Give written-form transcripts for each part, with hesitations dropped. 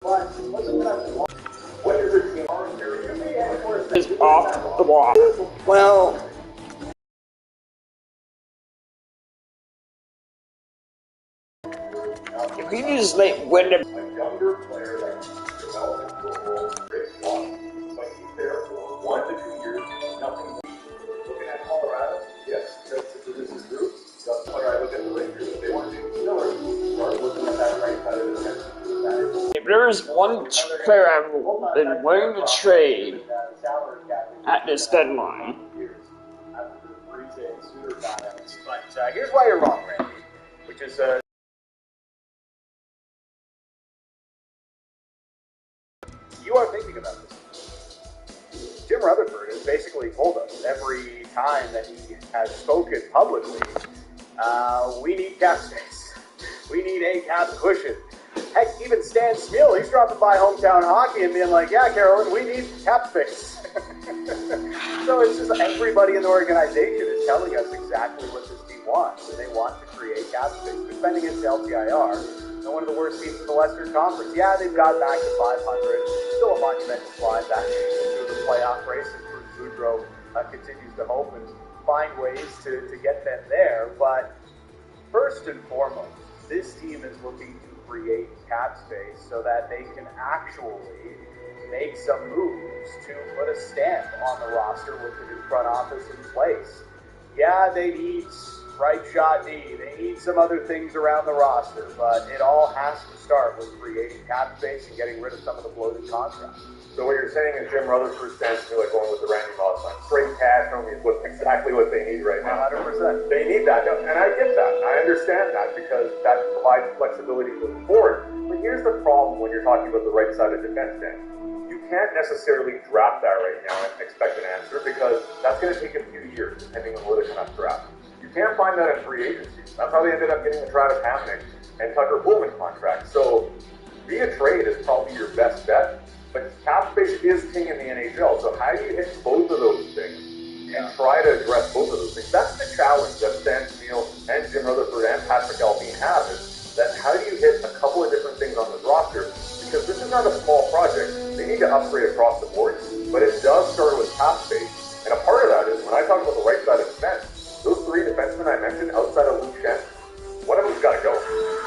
Is off the wall. Well, if you just like win the younger player that developed into a role great one, but he's there for 1 to 2 years, nothing. Looking at Colorado, yes, this is his group. That's why I look at the Rangers. If they want to do Miller, start looking at that right side of the defense. if there is one player I've been willing to trade at this deadline. But here's why you're wrong, Randy, which is you are thinking about this. Jim Rutherford has basically told us every time that he has spoken publicly, we need cap space. We need a cap cushion. Heck, even Stan Smiel, he's dropping by Hometown Hockey and being like, yeah, Carolyn, we need cap space. So it's just everybody in the organization is telling us exactly what this team wants, and they want to create cap space. They're spending against LTIR, and one of the worst teams in the Western Conference. Yeah, they've got back to 500. Still a monumental climb back into the playoff race as Bruce Boudreau continues to hope and find ways to get them there. But first and foremost, this team is looking to create cap space so that they can actually make some moves to put a stamp on the roster with the new front office in place. Yeah, they need right shot D. They need some other things around the roster, but it all has to start with creating cap space and getting rid of some of the bloated contracts. So what you're saying is Jim Rutherford stands to like going with the Randy Moss line. Straight cash only is exactly what they need right now. 100%. They need that, and I get that. I understand that because that provides flexibility moving forward. But here's the problem when you're talking about the right side of defense, Dan. You can't necessarily draft that right now and expect an answer because that's going to take a few years depending on where they come out draft. You can't find that in free agency. That's how they ended up getting the Travis Hamonic and Tucker Pullman contract. So via trade is probably your best bet. But cap space is king in the NHL. So how do you hit both of those things and try to address both of those things? That's the challenge that Stan Smiel and Jim Rutherford and Patrick Alvin have, is that how do you hit a couple of different things on this roster? Because this is not a small project. They need to upgrade across the board. But it does start with cap space. And a part of that is when I talk about the right side of defense, those three defensemen I mentioned outside of Luke Shen, one of them's got to go.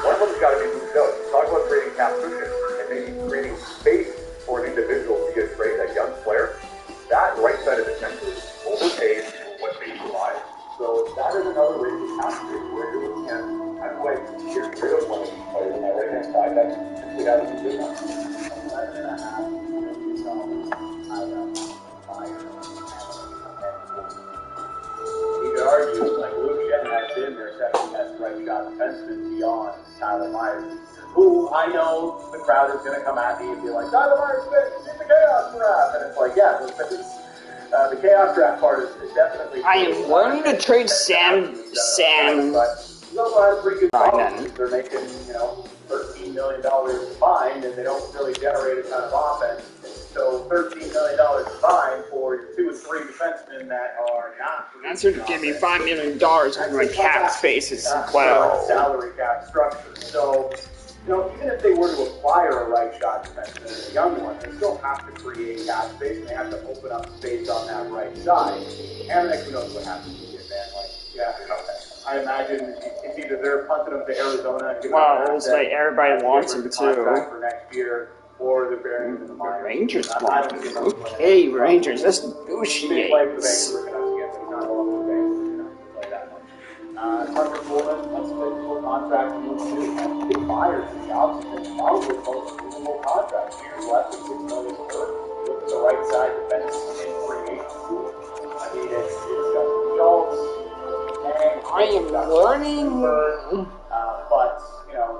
One of them's got to be moved out. Talk about creating cap cushion and maybe creating space for an individual via trade, a young player. That right side of defense is overpaid for what they provide. So that is another way to cap space where you're looking at how do I get rid of one of these players on that right hand side. That's simply got to be good enough. 11.5 million You could argue, like Luke Shen has been their second best right shot defenseman beyond Tyler Myers, who I know the crowd is going to come at me and be like, Tyler Myers in the chaos draft. And it's like, yeah, the chaos draft part is definitely. I am willing to trade Sam. But you also have pretty good problems. They're making, $13 million combined, and they don't really generate a ton of offense. So $13 million combined for your 2 and 3 defensemen that are not. That's going to give me $5 million on my cap space as well. Salary cap structure. So, even if they were to acquire a right shot defenseman, a young one, they still have to create cap space, and they have to open up space on that right side. Hamonic, who knows what happens to him, man? I imagine it's either they're punting him to Arizona. Wow, it was like everybody wants him too. For next year, or they're burying him in the minors. Rangers want him. Okay, Rangers, let's negotiate. Tucker Pullman, that's a big contract. Big buyers in the offseason, probably the most movable contract. Years left with $6 million per. Look at the right side defense in free agency. I mean, it's got Schultz, and I am learning. but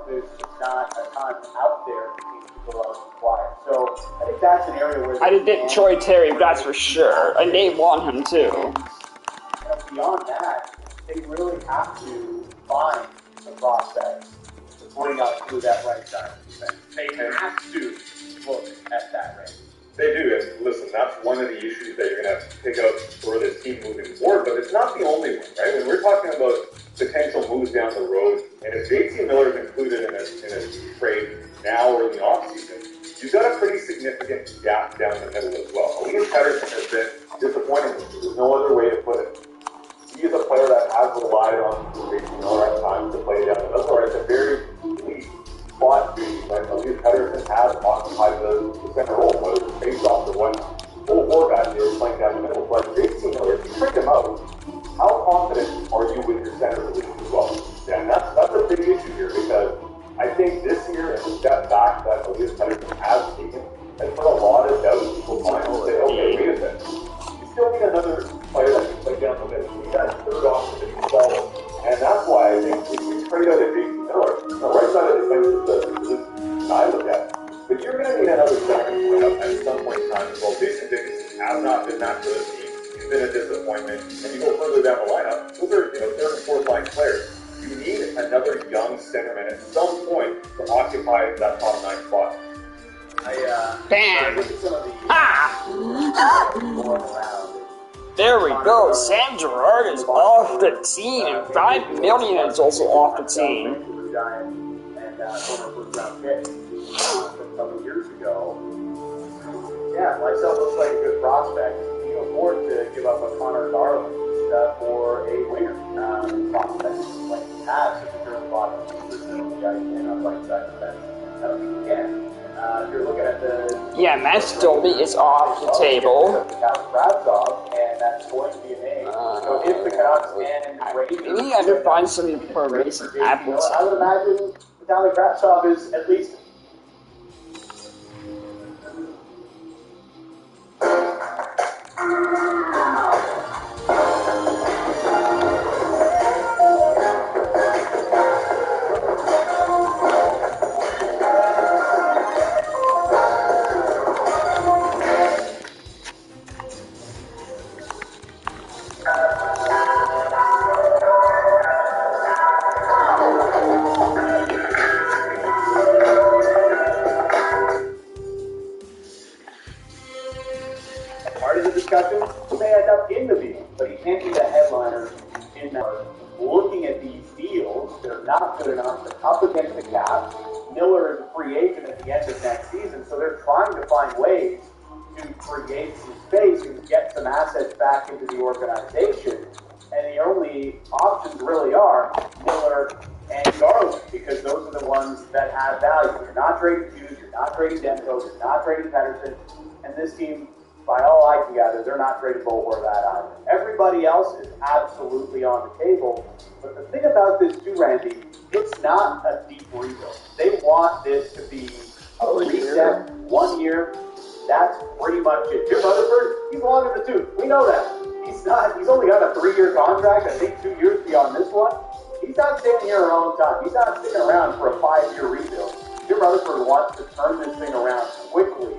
there's just not a ton out there for teams to go out and acquire. So I think that's an area where I did Troy Terry, that's for sure, and they want him too. Beyond that, they really have to find the prospects to bring up through that right side of the defense. They have to look at that range. They do, and listen, that's one of the issues that you're going to have to pick up for this team moving forward, but it's not the only one, right? When we're talking about potential moves down the road, and if JT Miller is included in a trade now or in the offseason, you've got a pretty significant gap down the middle as well. Elias Pettersson has been disappointing. There's no other way to put it. He is a player that has relied on Jason Miller at times to play down the middle, or at the very least, spot duty when Elias Pettersson has occupied the center role, whether it's face off or what full forward guy is playing down the middle. But Jason Miller, if you trick him out, how confident are you with your center position as well? And that's a big issue here, because I think this year and the step back that Elias Pettersson has taken has put a lot of doubt in people's minds and say, okay, wait a second. You still need another player that can play down the middle. You need that third option to be solid. And that's why I think if you trade out a Jason Miller, the right side of the defense is the I look at. But you're going to need another center coming up at some point in time as well. Jason Dickinson has not been that good a team. He's been a disappointment. And you go further down the lineup, those are third and fourth line players. You need another young centerman at some point to occupy that top 9 spot. Bam! Look at some of the going around. There we go. Sam Girard is off the team, and $5 million is also off the team. Giants and former first round pick a couple years ago. Yeah, Lysell looks like a good prospect. You can afford to give up a Connor Garland for a winger. Prospect like he has if you're in the bottom of the guy can on right side defense. I don't think he can. If you're looking at the Mastromi is off the table. And that's going to be a name. So if the Canucks and Rangers, We need to find some for Mason Appleton. I would imagine Vitaly Kravtsov is at least. He may end up in the deal, but he can't be the headliner in that. Looking at these deals, they're not good enough. They're up against the cap. Miller is a free agent at the end of next season, so they're trying to find ways to create some space and get some assets back into the organization. And the only options really are Miller and Garland, because those are the ones that have value. You're not trading Hughes, you're not trading Demko, you're not trading Pettersson, and this team, by all I can gather, they're not trading Bo or that either. Everybody else is absolutely on the table. But the thing about this too, Randy, it's not a deep rebuild. They want this to be a reset, 1 year. That's pretty much it. Jim Rutherford, he's long in the tooth. We know that. He's only got a 3-year contract, I think 2 years beyond this one. He's not staying here a long time. He's not sticking around for a 5-year rebuild. Jim Rutherford wants to turn this thing around quickly,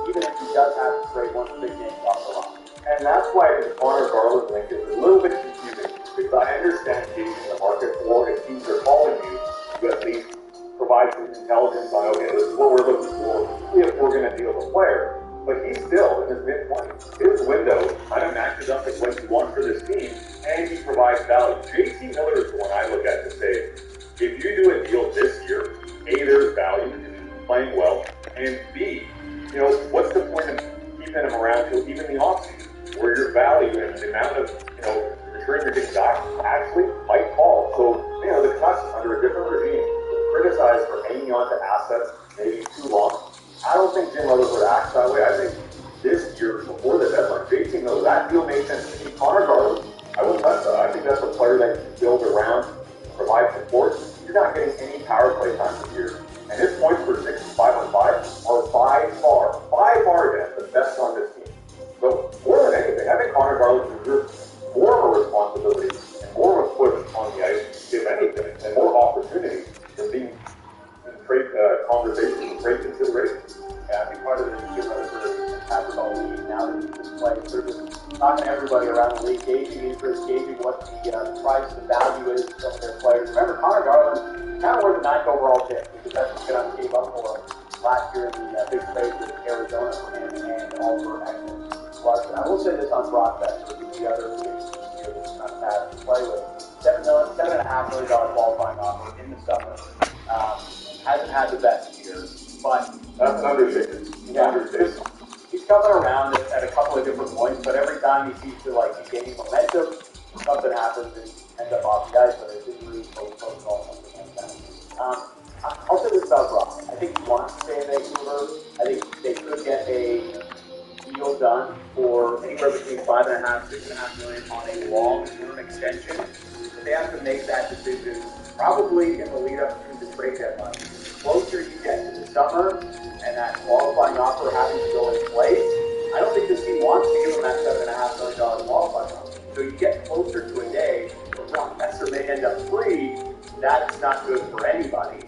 even if he does have to trade one of the big names off the line. And that's why the Connor Garland link is a little bit confusing, because I understand gauging the market for if teams are calling you to at least provide some intelligence on, okay, this is what we're looking for if we're going to deal with a player. But he's still in his mid-20s. His window kind of matches up with what you want for this team, and he provides value. JT Miller is the one I look at to say, if you do a deal this year, A, there's value because he's playing well, and B, what's the point of keeping him around till even the offseason, where your value and the amount of, return you're getting back actually might fall. So, the Canucks under a different regime criticized for hanging on to assets maybe too long. I don't think Jim Rutherford acts that way. I think this year, before the deadline, JT Miller, that deal made sense to me. Connor Garland, I wouldn't touch that. I think that's a player that you build around, provide support. You're not getting any power play time this year. And his points per 6 and 5-on-5 are by far, again, the best on this team. So, more than anything, I think Connor Garland deserves more of a responsibility and more of a push on the ice, if anything, and more opportunity than being in trade conversations and trade considerations. Yeah, I think part of it is Jim Rutherford has all league now that he's just playing. Sort of talking to everybody around the league, gauging interest, gauging what the price, the value is of some of their players. Remember, Connor Garland kind of worth the 9th overall pick, because that's what Canucks gave up for him last year in the big trade with Arizona for him and Oliver Ekman. Plus, and I will say this on prospects, so the other picks here that the Canucks have to play with. $7.5 million qualifying offer in the summer. Hasn't had the best year, but That's an understatement. He's coming around at a couple of different points, but every time he seems to be gaining momentum, something happens and ends up off the ice, but it's injury, protocol, something like that. I'll say this about Rock. I think he wants to stay in Vancouver. I think they could get a deal done for anywhere between $5.5 to $6.5 million on a long-term extension. But they have to make that decision probably in the lead up to the trade deadline. The closer you get to the summer and that qualifying offer happens to go in place, I don't think this team wants to give him that $7.5 million qualifying offer. So you get closer to a day where Brock Besser may end up free. That's not good for anybody,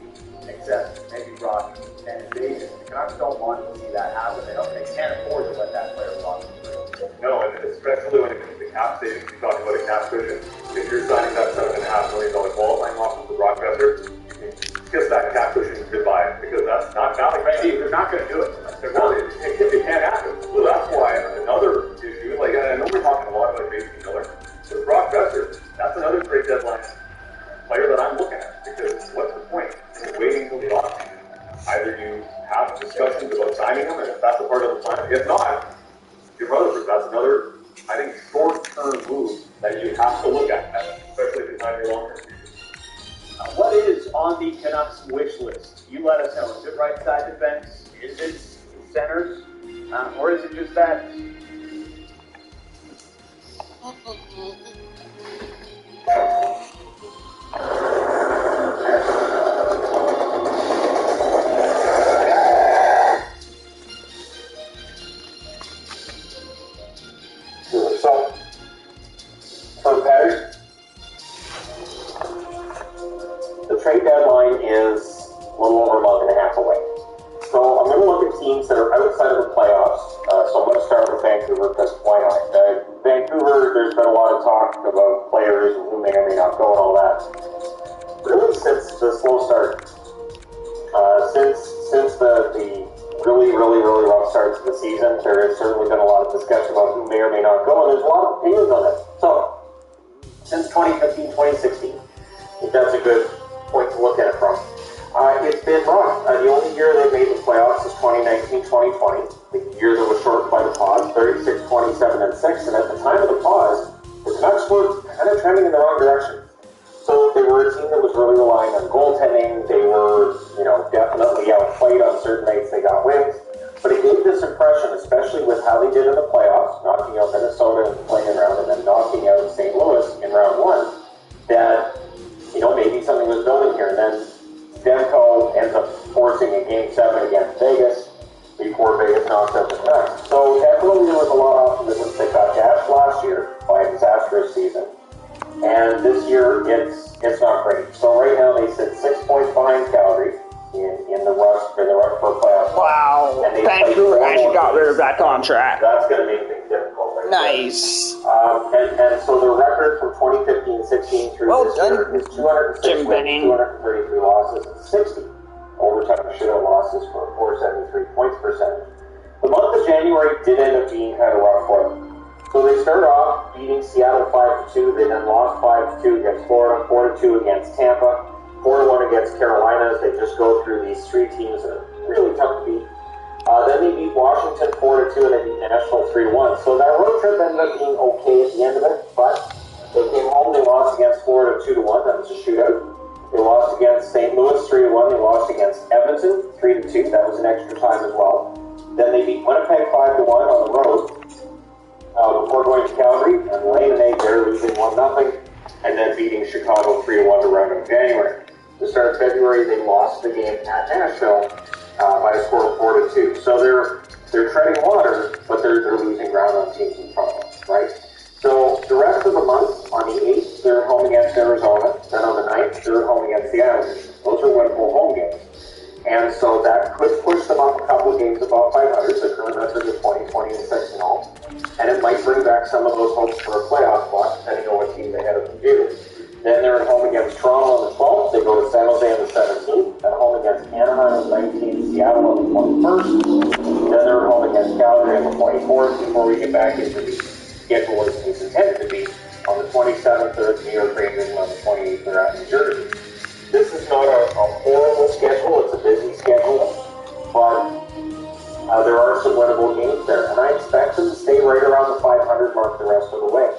except maybe Brock and Vegas. The Canucks don't want to see that happen. They can't afford to let that player walk through. No, and especially when it comes to cap savings, you talk about a cap cushion. If you're signing that $7.5 million qualifying offer for Brock Besser, you can kiss that cap cushion goodbye, because that's not valid. They're not going to do it. It can't happen. So that's why another issue, I know we're talking a lot about J.C. Miller, but Brock Besser, that's another trade deadline player that I'm looking at, because what's the point in waiting until the offseason? Either you have discussions about signing him, and if that's a part of the plan, if not, your Rutherford, that's another, I think, short-term move that you have to look at, especially if you're signing your long-term future. What is on the Canucks wish list? You let us know. Is it right side defense? Is it centers? Or is it just that? So, for Patrick, the trade deadline is a little over a month and a half away. So I'm going to look at teams that are outside of the playoffs. So I'm going to start with Vancouver, because why not? Vancouver, there's been a lot of talk about players and who may or may not go and all that. Really, since the slow start, since the really rough start to the season, there has certainly been a lot of discussion about who may or may not go, and there's a lot of opinions on it. So, since 2015, 2016, I think that's a good point to look at it from. It's been rough. The only year they made the playoffs is 2019-2020, the year that was shortened by the pause, 36, 27, and 6, and at the time of the pause, the Canucks were kind of trending in the wrong direction. So they were a team that was really relying on goaltending. They were, definitely outplayed on certain nights they got wins. But it gave this impression, especially with how they did in the playoffs, knocking out Minnesota in the play-in round and then knocking out St. Louis in round one, that, maybe something was building here. And then Demko ends up forcing a Game 7 against Vegas before Vegas knocks out the Canucks. So definitely there was a lot of optimism. They got dashed last year by a disastrous season. And this year, it's not great. So right now they sit 6 points behind Calgary in the rush for playoffs. Wow, Vancouver actually got rid of that contract. That's going to make things difficult. Right Nice. And so the record from 2015-16 through this year is 206 wins, 233 losses, and 60 overtime shootout losses for a 473 points percentage. The month of January did end up being kind of rough for them. So they started off beating Seattle 5-2. They then lost 5-2 against Florida, 4-2 against Tampa, 4-1 against Carolina, as they just go through these three teams that are really tough to beat. Then they beat Washington 4-2, and they beat Nashville 3-1. So that road trip ended up being okay at the end of it, but they came home, they lost against Florida 2-1. That was a shootout. They lost against St. Louis 3-1. They lost against Edmonton 3-2. That was an extra time as well. Then they beat Winnipeg 5-1 on the road. Before going to Calgary, and late in eight, they're losing 1-0, and then beating Chicago 3-1 to round out January. To start February, they lost the game at Nashville by a score of 4-2. So they're treading water, but they're losing ground on teams in front of them, right? So the rest of the month, on the 8th, they're home against Arizona. Then on the 9th, they're home against the Islanders. Those are winnable home games. And so that could push them up a couple of games above 500. So current record is 20-6 and all. And it might bring back some of those hopes for a playoff spot, depending on what team they had them do. Then they're at home against Toronto on the 12th. They go to San Jose on the 17th. At home against Anaheim on the 19th. Seattle on the 21st. Then they're at home against Calgary on the 24th. Before we get back into the schedule as it's intended to be, on the 27th, they're at New York Rangers, and on the 28th, they're at New Jersey. This is not a horrible schedule. It's a busy schedule. but there are some winnable games there, and I expect them to stay right around the 500 mark the rest of the way,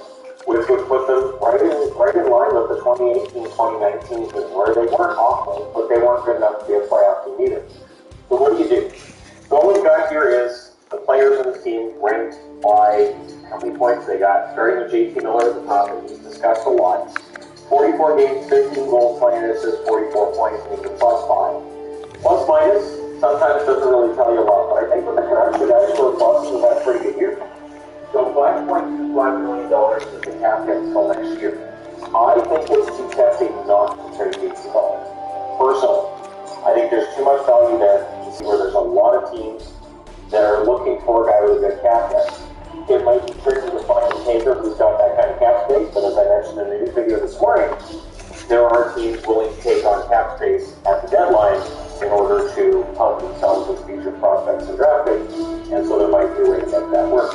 which would put them right in line with the 2018-2019 team, where they weren't awful, but they weren't good enough to be a playoff team either. So what do? So what we've got here is the players on the team ranked by how many points they got, starting with JT Miller at the top, and he's discussed a lot. 44 games, 15 goals, 20 assists, 44 points, and he's a +5. Plus minus sometimes doesn't really tell you a lot, but I think with the Canucks, the guys who are pluses have had a pretty good year. So $5.25 million is the cap hit until next year. I think it's too tempting not to trade JT Miller. Personally, I think there's too much value there. You see where there's a lot of teams that are looking for a guy with a good cap hit. It might be tricky to find a taker who's got that kind of cap space, but as I mentioned in the news video this morning, there are teams willing to take on cap space at the deadline in order to help themselves with future prospects and draft picks, and so there might be a way to make that work.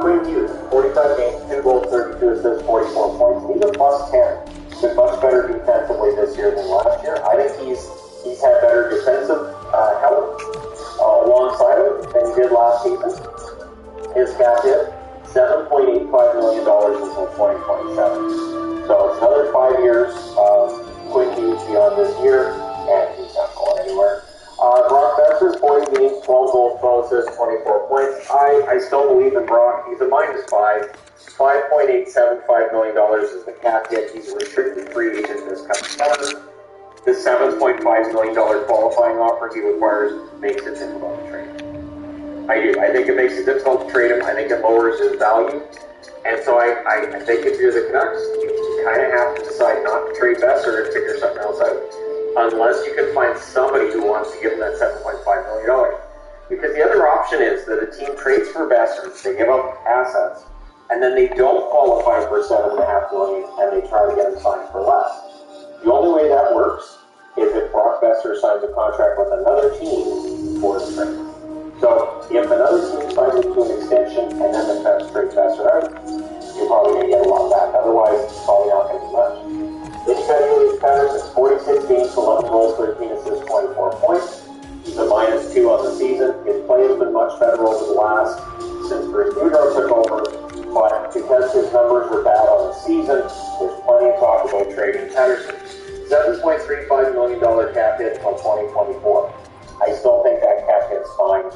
Quinn Hughes, 45 games, 2 goals, 32 assists, 44 points. He's a +10. Been much better defensively this year than last year. I think he's had better defensive help alongside him than he did last season. His cap hit, $7.85 million until 2027. So it's another 5 years of Quinn Hughes beyond this year, and he's not going anywhere. Brock Besser, 40 games, 12 goals, 12 assists, 24 points. I still believe in Brock. He's a -5. $5.875 million is the cap hit. He's a restricted free agent this coming summer. The $7.5 million qualifying offer he requires makes it difficult to trade. I do. I think it makes it difficult to trade him. I think it lowers his value. And so I think if you're the Canucks, you kind of have to decide not to trade Besser and figure something else out. Unless you can find somebody who wants to give him that $7.5 million. Because the other option is that a team trades for Besser, they give up assets, and then they don't qualify for $7.5 million, and they try to get him signed for less. The only way that works is if Brock Besser signs a contract with another team for the trade. So if another team signs it to an extension and then the Canucks trade Besser out, you're probably going to get a lot back. Otherwise, it's probably not going to be much. Then you got Elias Pettersson, 46 games, 11 goals, 13 assists, 24 points. He's a -2 on the season. His play has been much better over the last, since Bruce Boudreau took over. But because his numbers were bad on the season, there's plenty of talk about trading Pettersson. $7.35 million cap hit until 2024. I still think that cap hit's fine.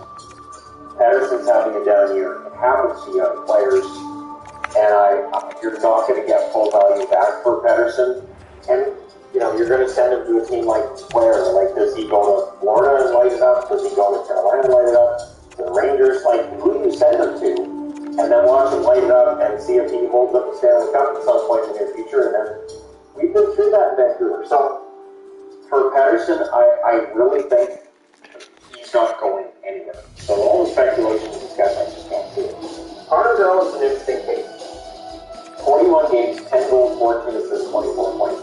Pettersson's having a down year. It happens to young players. And you're not going to get full value back for Pettersson. And, you're going to send him to a team like where? Like, does he go to Florida and light it up? Does he go to Carolina and light it up? The Rangers? Like, who do you send him to? And then watch him light it up and see if he holds up the Stanley Cup at some point in the near future. And then we've been through that in Vancouver. So, for Pettersson, I really think he's not going anywhere. So all the speculation and discussion, I just can't see it. Connor Garland is an interesting case. 41 games, 10 goals, 14 assists, 24 points.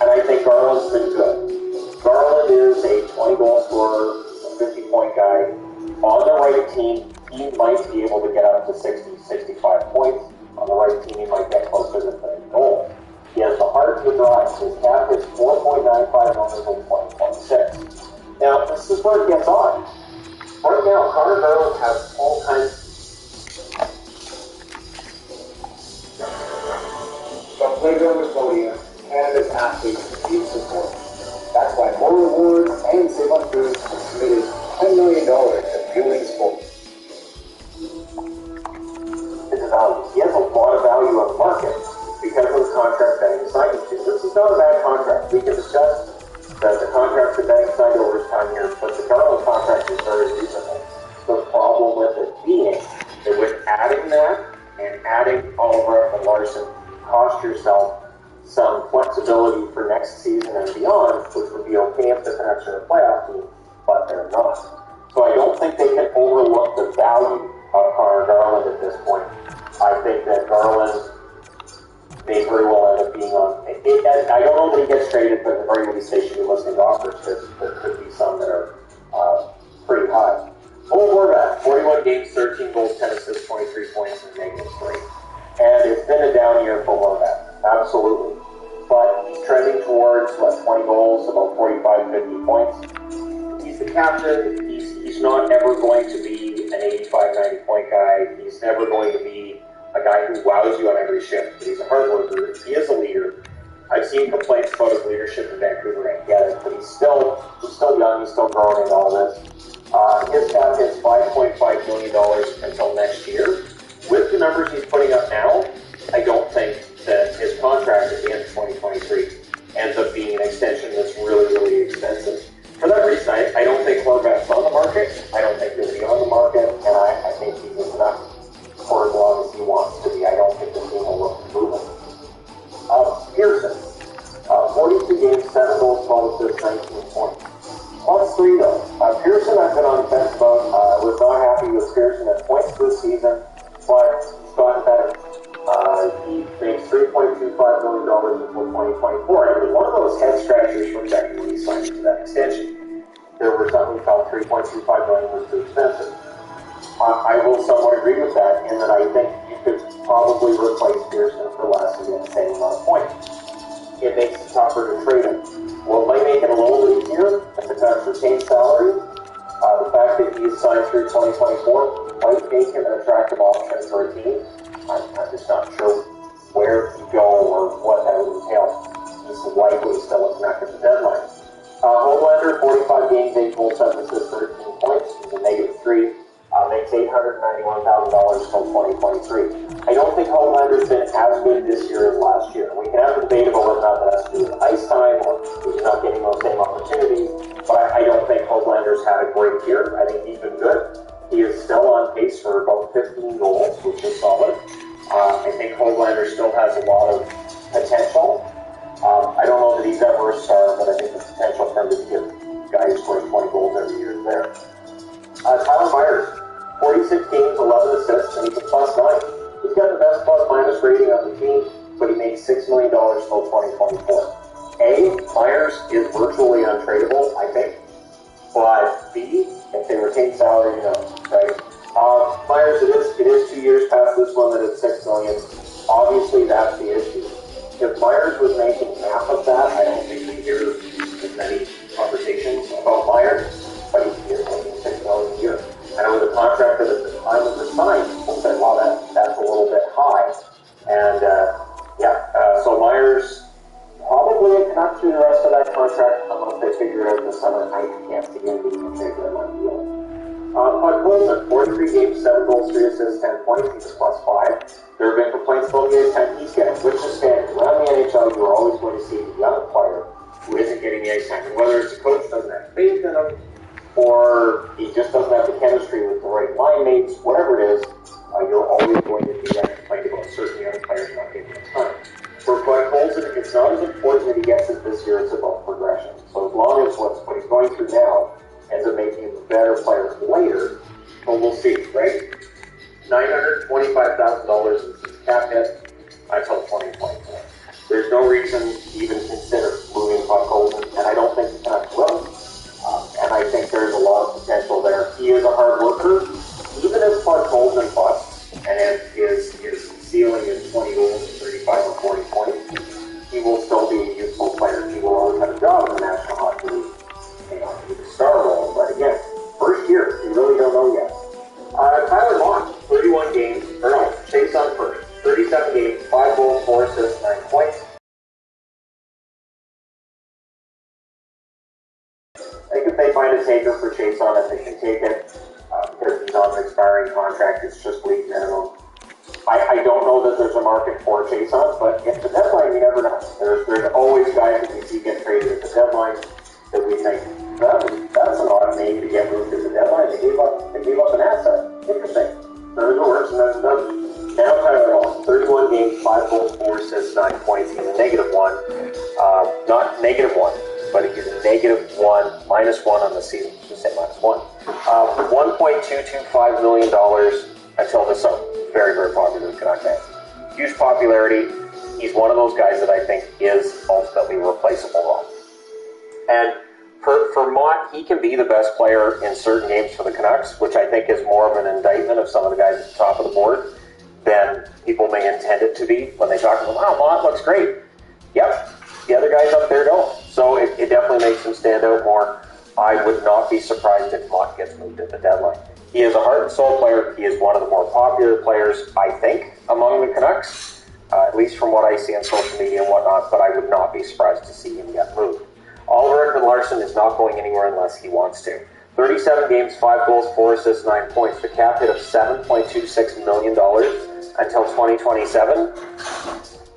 And I think Garland's been good. Garland is a 20-goal scorer, a 50-point guy. On the right team, he might be able to get up to 60, 65 points. On the right team, he might get closer to 30 goals. He has the heart to drive. His cap is $4.95 million until 2026. Now, this is where it gets on. Right now, Connor Garland has all kinds. From playground to podium, Canada's athletes receive support. That's why more rewards and Save on Food has committed $10 million to fueling sport. His value. He has a lot of value on the market because of the contract that he signed to. This is not a bad contract. We can discuss that the contracts that Benning signed over his time here, but the Garland contract is very reasonable. The problem with it being that with adding that and adding Oliver and Larson, cost yourself some flexibility for next season and beyond, which would be okay if the Canucks are a playoff team, but they're not. So I don't think they can overlook the value of Connor Garland at this point. I think that Garland may very well end up being on. I don't know that he gets traded, but at the very least they should be listening to offers because there could be some that are pretty high. Horvat, 41 games, 13 goals, 10 assists, 23 points, and -3. And it's been a down year for Horvat, absolutely. But he's trending towards, 20 goals, about 45, 50 points. He's the captain. He's not ever going to be an 85, 90 point guy. He's never going to be a guy who wows you on every shift. But he's a hard worker. He is a leader. I've seen complaints about his leadership in Vancouver. I get it, but he's still young. He's still growing into all this. His cap hits $5.5 million until next year. With the numbers he's putting up now, I don't think that his contract at the end of 2023 ends up being an extension that's really, really expensive. For that reason, I don't think Horvat's on the market. I don't think he'll be on the market, and I think he's enough for as long as he wants to be. I don't think the team will look to move him. Pearson, 42 games, 7 goals, 12 assists, 19 points. Plus 3 though. Pearson, I've been on the fence about. Was not happy with Pearson at points this season, but he's gotten better. He makes $3.25 million until 2024. And it was one of those head scratchers for Becky when he signed to that extension. There were some who felt $3.25 million was too expensive. I will somewhat agree with that, in that I think you could probably replace Pearson for less and get the same amount of points. It makes it tougher to trade him. Well, it might make it a little bit easier if the Canucks retain salary. The fact that he's signed through 2024 might make him an attractive option for a team. I'm just not sure where he'd go or what that would entail. He's likely still a Canuck at the deadline. Homelander, 45 games, 8 goals, 7 assists, 13 points. He's a -3. Makes $891,000 till 2023. I don't think Homelander's been as good this year as last year. We can have a debate about whether or not that has to do with ice time or he's not getting those same opportunities, but I don't think Homelander's had a great year. I think he's been good. He is still on pace for about 15 goals, which is solid. I think Homelander still has a lot of potential. I don't know that he's ever a star, but I think the potential for him to be a guy who scores 20 goals every year is there. Tyler Myers, 46 games, 11 assists, and he's a +9. He's got the best plus-minus rating on the team, but he makes $6 million till 2024. Myers is virtually untradeable, I think. But B, if they retain salary, no, right? Myers, it is 2 years past this one that it's $6 million. Obviously, that's the issue. If Myers was making half of that, I don't think we'd hear as many conversations about Myers. But he's making $6 million a year. And it was a contract that at the time of the sign, people said, wow, that's a little bit high. And so Myers probably a Canuck through the rest of that contract unless they figure it out this summer. I can't see him being a trade deadline deal. Puck Colson, 43 games, 7 goals, 3 assists, 10 points. He's a +5. There have been complaints about the ice time he's getting, which is standard. Around the NHL, you are always going to see a young player who isn't getting the ice time. And whether it's the coach doesn't have faith in him, or he just doesn't have the chemistry with the right line mates, whatever it is, you're always going to see that complaint about certain young players not getting the time. For Puck Colson, it's not as important that he gets it this year, it's about progression. So as long as what he's going through now ends up making him a better player later, well, we'll see, right? $925,000 is his cap hit until 2024. There's no reason to even consider moving Puck Colson, and I don't think the Canucks will. And I think there's a lot of potential there. He is a hard worker. Even if Puck Colson busts, and if his ceiling is 20 goals, 35 or 40 points, he will still be a useful player. He will always have a job in the National Hockey League. He's a star role. But again, first year, you really don't know yet. Tyler Mott, 31 games, Chase on first. 37 games, 5 goals, 4 assists, 9 points. I think if they find a taker for Chase on it, they can take it. Because he's on an expiring contract, it's just league minimum. I don't know that there's a market for Chase on, but at the deadline, you never know. There's always guys that we see get traded at the deadline that we think, that's an odd name to get moved at the deadline. They gave up an asset. Interesting. There's the works, and that's done. Now Tyler Mott, 31 games, 5 goals, 4 assists, 9 points. He's a -1. Not -1. But he's a -1, -1 on the season. Just say -1. $1.225 million until this summer. Very, very popular with Canuck fans. Huge popularity. He's one of those guys that I think is ultimately replaceable. And for Mott, he can be the best player in certain games for the Canucks, which I think is more of an indictment of some of the guys at the top of the board than people may intend it to be when they talk about, wow, Mott looks great. Yep, the other guys up there don't. So it definitely makes him stand out more. I would not be surprised if Mott gets moved at the deadline. He is a heart and soul player. He is one of the more popular players, I think, among the Canucks, at least from what I see on social media and whatnot, but I would not be surprised to see him get moved. Oliver Ekman-Larsson is not going anywhere unless he wants to. 37 games, 5 goals, 4 assists, 9 points. The cap hit of $7.26 million until 2027.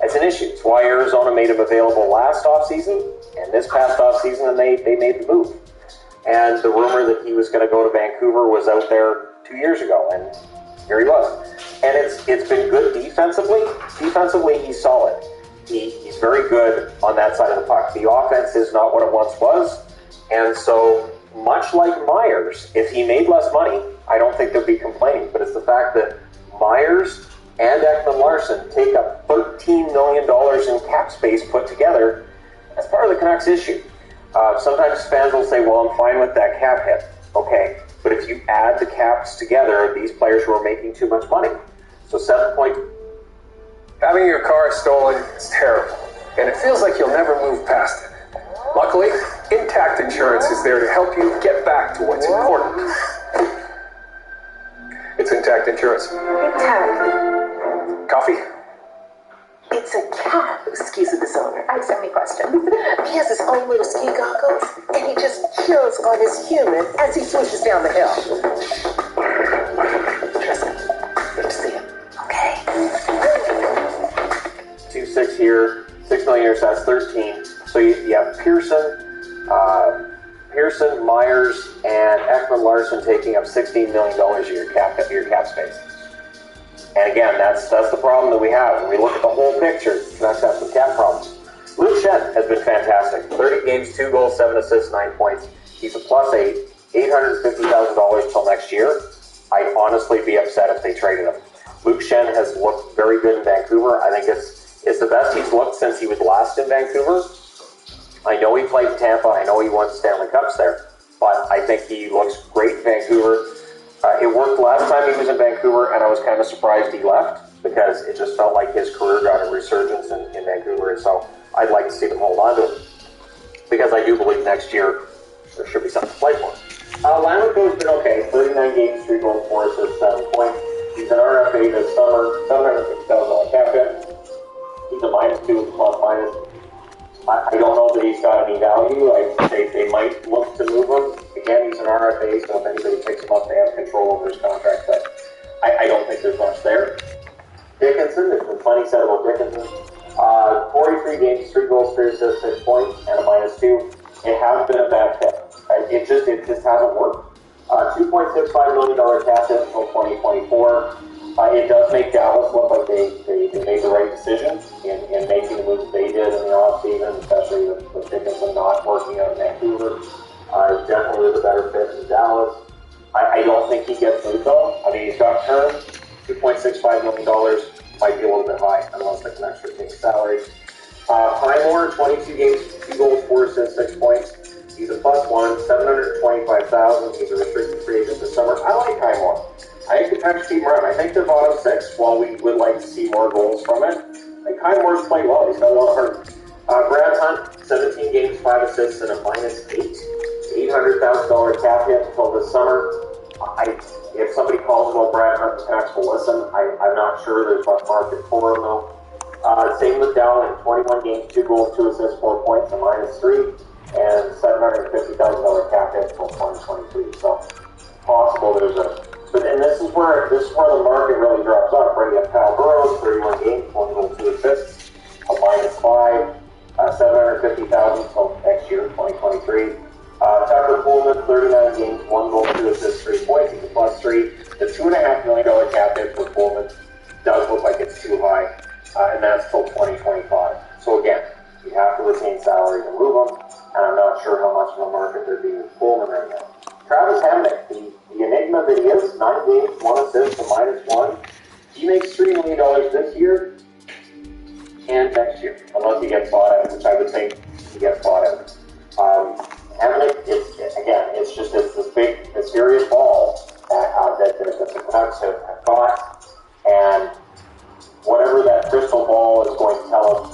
It's an issue. It's why Arizona made him available last offseason and this past offseason, and they made the move. And the rumor that he was going to go to Vancouver was out there 2 years ago, and here he was. And it's been good defensively. Defensively, he's solid. He's very good on that side of the puck. The offense is not what it once was, and so much like Myers, if he made less money, I don't think they'd be complaining. But it's the fact that Myers and Ekman-Larsson take up $13 million in cap space put together as part of the Canucks issue. Sometimes fans will say, well, I'm fine with that cap hit. Okay, but if you add the caps together, these players who are making too much money. So 7 point... Having your car stolen is terrible, and it feels like you'll never move past it. Luckily, Intact Insurance is there to help you get back to what's important. It's Intact Insurance. Intact. Coffee? It's a cat who skis with his owner. Ask him any questions. He has his own little ski goggles, and he just kills on his human as he swishes down the hill. Trust me. Good to see him. Okay. 2-6 here, $6 million, so that's 13. So you have Pearson, Myers, and Ekman-Larsson taking up $16 million of your cap space. And again, that's the problem that we have. When we look at the whole picture, Canucks have some cap problems. Luke Schenn has been fantastic. 30 games, 2 goals, 7 assists, 9 points. He's a +8, $850,000 till next year. I'd honestly be upset if they traded him. Luke Schenn has looked very good in Vancouver. I think it's the best he's looked since he was last in Vancouver. I know he played Tampa. I know he won Stanley Cups there. But I think he looks great in Vancouver. It worked last time he was in Vancouver, and I was kind of surprised he left because it just felt like his career got a resurgence in Vancouver. And so I'd like to see them hold on to him because I do believe next year there should be something to play for. Lamoureux's been okay. 39 games, 3 goals, 4 assists, 7 points. He's an RFA this summer, $750,000 cap hit. He's a -2 plus-minus. I don't know that he's got any value. They might look to move him. Again, he's an RFA, so if anybody picks him up, they have control over his contract. But I don't think there's much there. Dickinson, there's been plenty said about Dickinson. 43 games, 3 goals, 3 assists, 6 points, and a -2. It has been a bad fit. It just hasn't worked. $2.65 million cap hit until 2024. It does make Dallas look like they made the right decision in making the moves they did in the offseason, especially with Dickinson not working out in Vancouver. Definitely was a better fit in Dallas. I don't think he gets moved though. I mean, he's got term. $2.65 million might be a little bit high unless the Canucks are taking salary. Highmore, 22 games, 2 goals, 4 assists, 6 points. He's a +1, $725,000. He's a restricted free agent this summer. I like Highmore. I think the Canucks keep him around. I think they're bottom 6, while we would like to see more goals from it. I think Highmore's played well. He's got a lot of heart. Brad Hunt, 17 games, 5 assists, and a -8. $800,000 cap hit until this summer. If somebody calls about Brad Hunt, the Canucks will listen. I'm not sure there's much market for him, though. Same with Dowling, 21 games, 2 goals, 2 assists, 4 points, a -3, and $750,000 cap hit until 2023. So possible there's a... But and this is where the market really drops off, right? You have Kyle Burrows, 31 games, 1 goal, 2 assists, a -5, $750,000 until next year, 2023. Tucker Pullman, 39 games, 1 goal, 2 assists, 3 points. He's a +3. The $2.5 million cap hit for Pullman does look like it's too high, and that's till 2025. So again, you have to retain salary to move them, and I'm not sure how much of a market there'd be with Pullman right now. Travis Hamonic, the enigma that he is, 9 games, 1 assist, a -1. He makes $3 million this year and next year, unless he gets bought out, which I would think he gets bought out. Hamonic, it's just this big, mysterious ball that the Canucks have got, and whatever that crystal ball is going to tell us,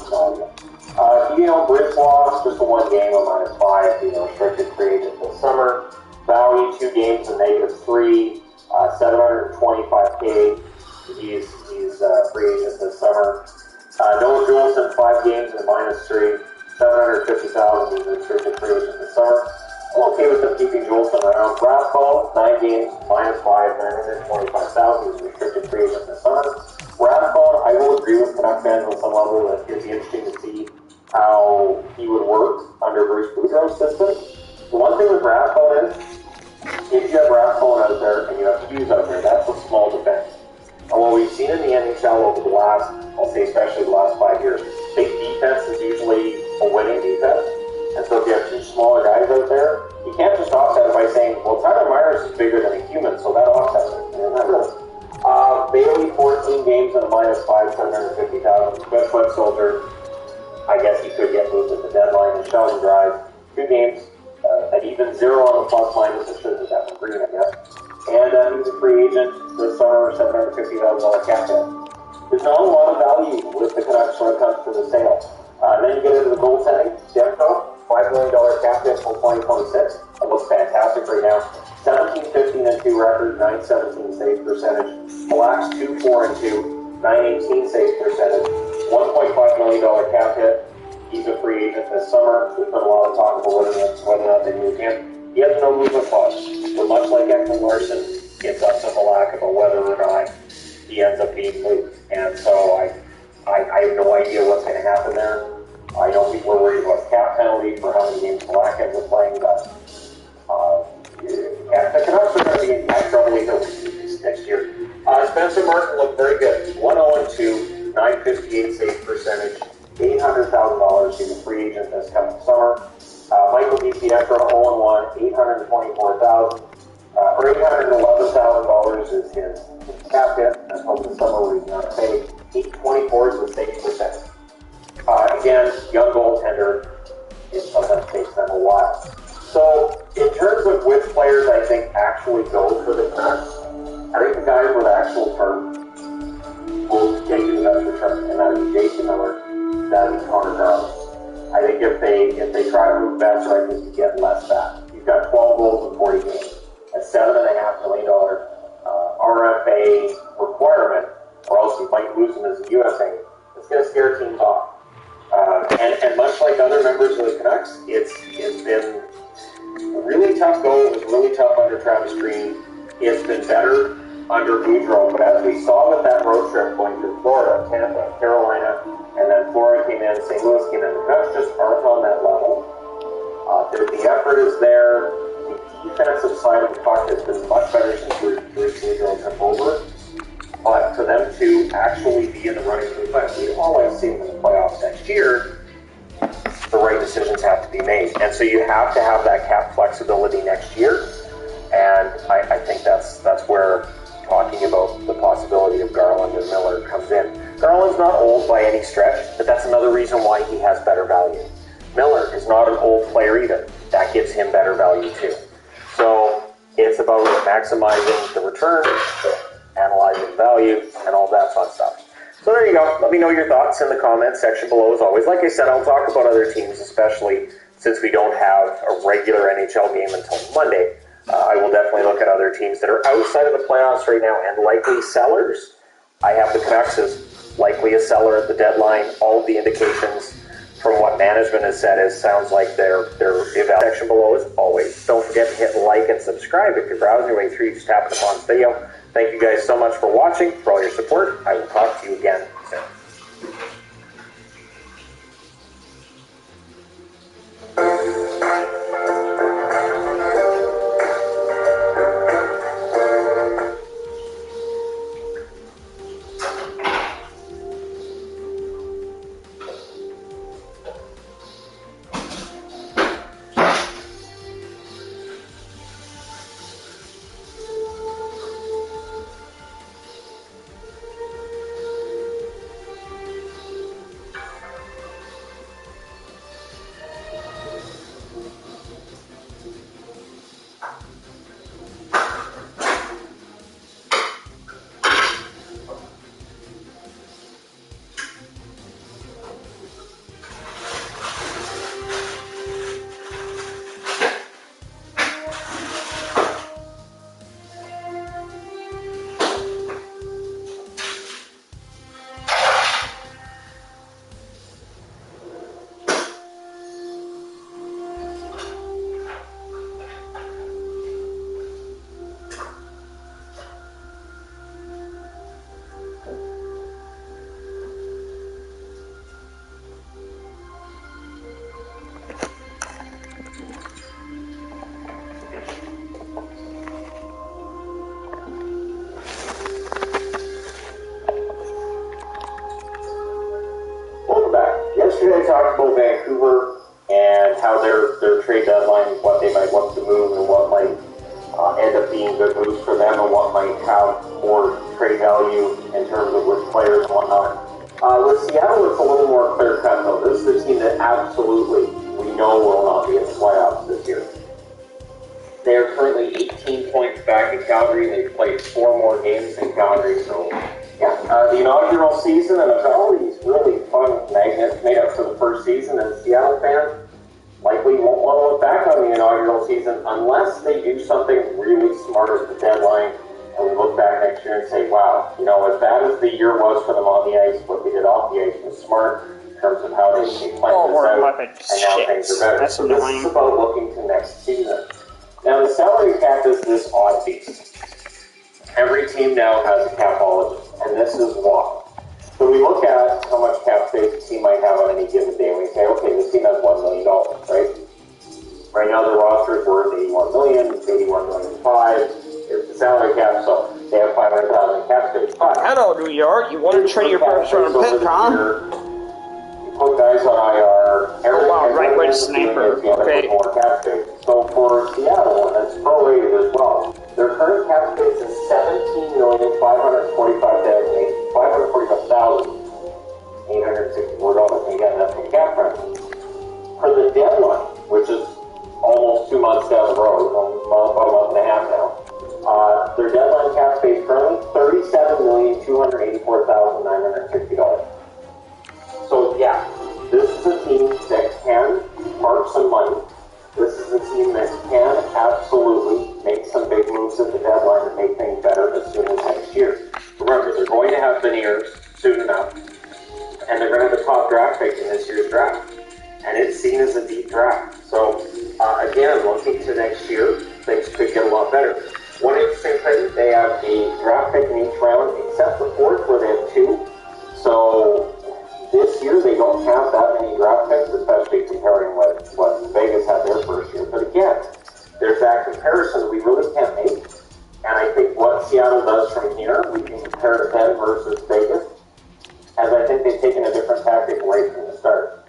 Brisbois, just a 1 game, a -5, being a restricted free agent this summer. $725K. He's free agent this summer. Noah Juleson, 5 games and -3, $750,000. He's restricted free agent this summer. I'm okay with them keeping Juleson around. Rathball, 9 games, -5, $925,000. He's restricted free agent this summer. Rathball, I will agree with Canuck fans on some level that it'd be interesting to see how he would work under Bruce Boudreau's system. The one thing with Rathball is, if you have Rathball out there and you have Hughes out there, that's a small defense. And what we've seen in the NHL over the last, I'll say especially the last 5 years, big defense is usually a winning defense. And so if you have 2 smaller guys out there, you can't just offset it by saying, well, Tyler Myers is bigger than a human, so that offsets it. And not really. Bailey, 14 games and a -5, $750,000. Good foot soldier. I guess he could get moved at the deadline. And Sheldon Drive, 2 games, an even 0 on the plus minus. It should have that one green, I guess. And he's a free agent this summer, $750,000 cap hit. There's not a lot of value with the Canucks when it comes to the sale. Then you get into the goaltending. Demko, $5 million cap hit till 2026. It looks fantastic right now. 17-15-2 record, 917 save percentage. Black's 2-4-2, 918 save percentage. $1.5 million cap hit. He's a free agent this summer. There's been a lot of talk about whether or not they move him. He has no movement clause. But much like Ekman Larson, it's up to Halak about whether or not he ends up being moved. And so I have no idea what's going to happen there. I know people are worried about cap penalty for how many games Halak ends up playing, but the Canucks are going to be in trouble next year. Spencer Martin looked very good. 1-0-2, 958 save percentage, $800,000. He's a free agent this coming summer. Michael DiPietro, 0-1, $824,000. Or $811,000 is his cap hit. That's from the summer where he's not paid. 824 is the save percentage. Again, young goaltender. It sometimes takes them a while. So, in terms of which players I think actually go for the Canucks, I think the guys with actual term will get you the best return, and that would be Jason Miller, that would be Connor Garland. I think if they try to move back, I think you get less back. You've got 12 goals in 40 games, a $7.5 million RFA requirement, or else you might lose him as a UFA. It's going to scare teams off. And much like other members of the Canucks, it's been really tough go. It was really tough under Travis Green. It's been better under Boudreau. But as we saw with that road trip going through Florida, Tampa, Carolina, and then Florida came in, St. Louis came in, the Canucks just aren't on that level. The effort is there. The defensive side of the puck has been much better since Boudreau took over. But for them to actually be in the running for the playoffs, we all like seeing them in the playoffs next year. The right decisions have to be made. And so you have to have that cap flexibility next year. And I think that's where talking about the possibility of Garland and Miller comes in. Garland's not old by any stretch, but that's another reason why he has better value. Miller is not an old player either. That gives him better value too. So it's about maximizing the return, analyzing value, and all that fun stuff. So there you go. Let me know your thoughts in the comments section below as always. Like I said, I'll talk about other teams, especially since we don't have a regular NHL game until Monday. I will definitely look at other teams that are outside of the playoffs right now and likely sellers. I have the Canucks as likely a seller at the deadline. All of the indications from what management has said sounds like their evaluation section below as always. Don't forget to hit like and subscribe. If you're browsing your way through, just tap upon this video. Thank you guys so much for watching, for all your support. I will talk to you again soon. talk about Vancouver and how their trade deadline, what they might look to move and what might end up being good moves for them and what might have more trade value in terms of which players and whatnot. With Seattle, it's a little more clear-cut, though. This is a team that absolutely, we know, will not be in the playoffs this year. They are currently 18 points back in Calgary. They've played 4 more games in Calgary. So, yeah, the inaugural season, and all these really fun magnets made up for the first season, and Seattle fans likely won't want to look back on the inaugural season unless they do something really smart at the deadline. And we look back next year and say, wow, as bad as the year was for them on the ice, what they did off the ice was smart in terms of how they planned this out, and now things are better. So this is about looking to next season. Now, the salary cap is this odd beast. Every team now has a capologist, and this is why. So we look at how much cap space a team might have on any given day, and we say, okay, this team has $1 million, right? Right now, their roster is worth $81 million, $81.5 million. Here's the salary cap, so they have $500,000 cap space. But hello, New York. You want to trade your first round pick, huh? You put guys on IR. Oh, wow, right way to sniper. Okay. More cap space. So for Seattle, and it's prorated as well, their current cap space is $17,545,864. And again, that's the cap price. For the deadline, which is almost 2 months down the road, about a month and a half now, their deadline cap space currently $37,284,960. So yeah, this is a team that can park some money. This is a team that can absolutely make some big moves at the deadline and make things better as soon as next year. Remember, they're going to have veneers soon enough, and they're going to have the top draft pick in this year's draft. And it's seen as a deep draft. So again, looking to next year, things could get a lot better. One interesting thing, they have the draft pick in each round, except the fourth, where they have 2. So this year, they don't have that many draft picks, especially comparing what Vegas had their first year. But again, there's that comparison we really can't make. And I think what Seattle does from here, we can compare to them versus Vegas, as I think they've taken a different tactic away from the start.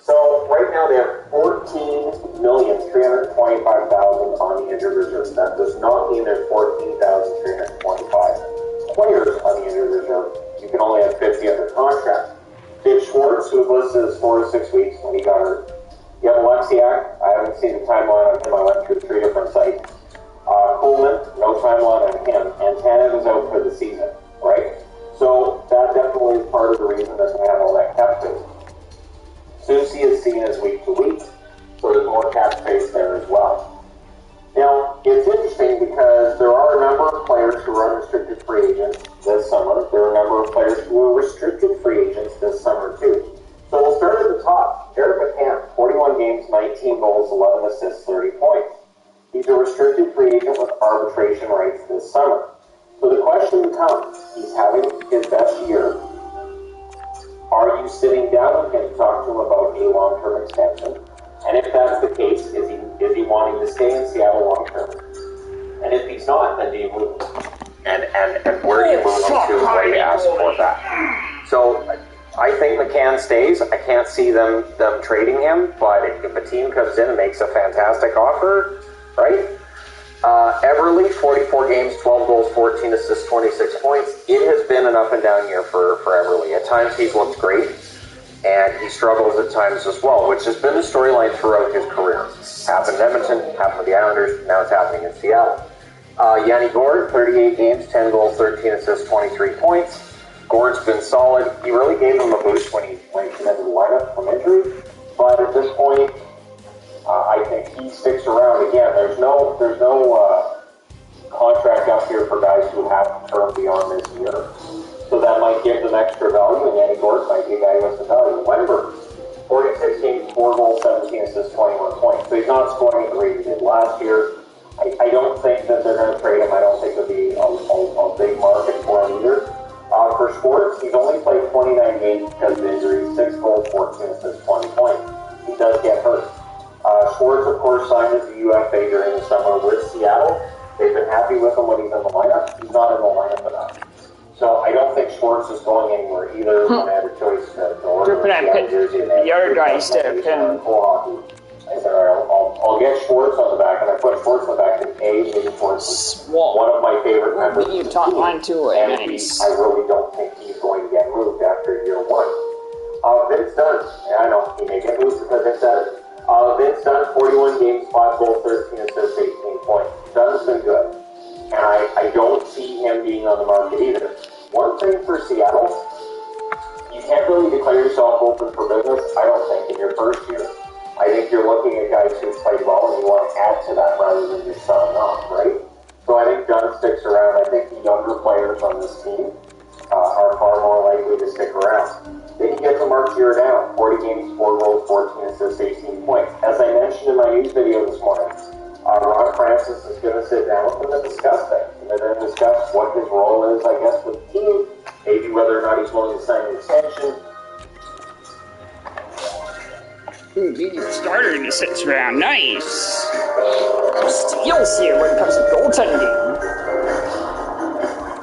So right now they have $14,325,000 on the injured reserve. That does not mean there's 14,325 players on the injured reserve. You can only have 50 under contract. Dave Schwartz, who was listed as 4 to 6 weeks when he got hurt. You have Alexiak. I haven't seen the timeline on him. I went through 3 different sites. Coleman, no timeline on him. And Tanev is out for the season, right? So that definitely is part of the reason that they have all that cap space. Susie is seen as week to week, so there's more cap space there as well. Now, it's interesting because there are a number of players who are unrestricted free agents this summer. There are a number of players who are restricted free agents this summer too. So we'll start at the top. Eric McCann, 41 games, 19 goals, 11 assists, 30 points. He's a restricted free agent with arbitration rights this summer. So the question becomes, he's having his best year. Are you sitting down with him to talk to him about a long-term extension? And if that's the case, is he wanting to stay in Seattle long-term? And if he's not, then do you move him? And where do you move him to when you ask for that? So I think McCann stays. I can't see them trading him, but if a team comes in and makes a fantastic offer, right? Everly, 44 games, 12 goals, 14 assists, 26 points. It has been an up and down year for Everly. At times he's looked great, and he struggles at times as well, which has been the storyline throughout his career. Happened in Edmonton, happened with the Islanders, now it's happening in Seattle. Yanni Gourde, 38 games, 10 goals, 13 assists, 23 points. Gourde's been solid. He really gave him a boost when he came into the lineup from injury, but at this point, I think he sticks around. Again, there's no contract out here for guys who have term beyond this year. So that might give them extra value, and Yanni Gourde might be a guy who has some value. Wember, 46 games, 4 goals, 17 assists, 21 points. So he's not scoring at the rate he did last year. I don't think that they're going to trade him. I don't think there'll be a big market for him either. For Schwartz, he's only played 29 games because of injury, 6 goals, 14 assists, 20 points. He does get hurt. Schwartz, of course, signed as a UFA during the summer with Seattle. They've been happy with him when he's in the lineup. He's not in the lineup enough. So I don't think Schwartz is going anywhere either. When I have a choice to order the other guys to him. I said, all right, I'll get Schwartz on the back, and I put Schwartz on the back, and maybe Schwartz is one of my favorite members. You top line too, and I really don't think he's going to get moved after year one. Vince Dunn, I know, he may get moved because I said it. Vince Dunn, 41 games, 5 goals, 13 assists, 18 points. Dunn's been good. And I don't see him being on the market either. One thing for Seattle, you can't really declare yourself open for business, I don't think, in your first year. I think you're looking at guys who play well and you want to add to that rather than just selling off, right? So I think Dunn sticks around. I think the younger players on this team are far more likely to stick around. Then you get to Mark Giordano, 40 games, 4 goals, 14 assists, 18 points. As I mentioned in my news video this morning, Ron Francis is going to sit down with them and discuss things. And they're going to discuss what his role is, I guess, with the team, maybe whether or not he's willing to sign an extension. Starter in the 6th round. Nice. Steals here when it comes to goaltending.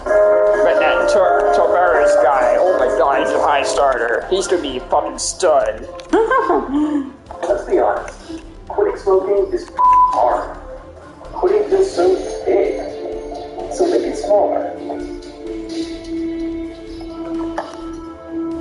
But that Tavares guy, oh my god, he's a high starter. He's gonna be a fucking stud. Let's be honest. Quitting smoking is hard. Quitting feels so big. So make it smaller.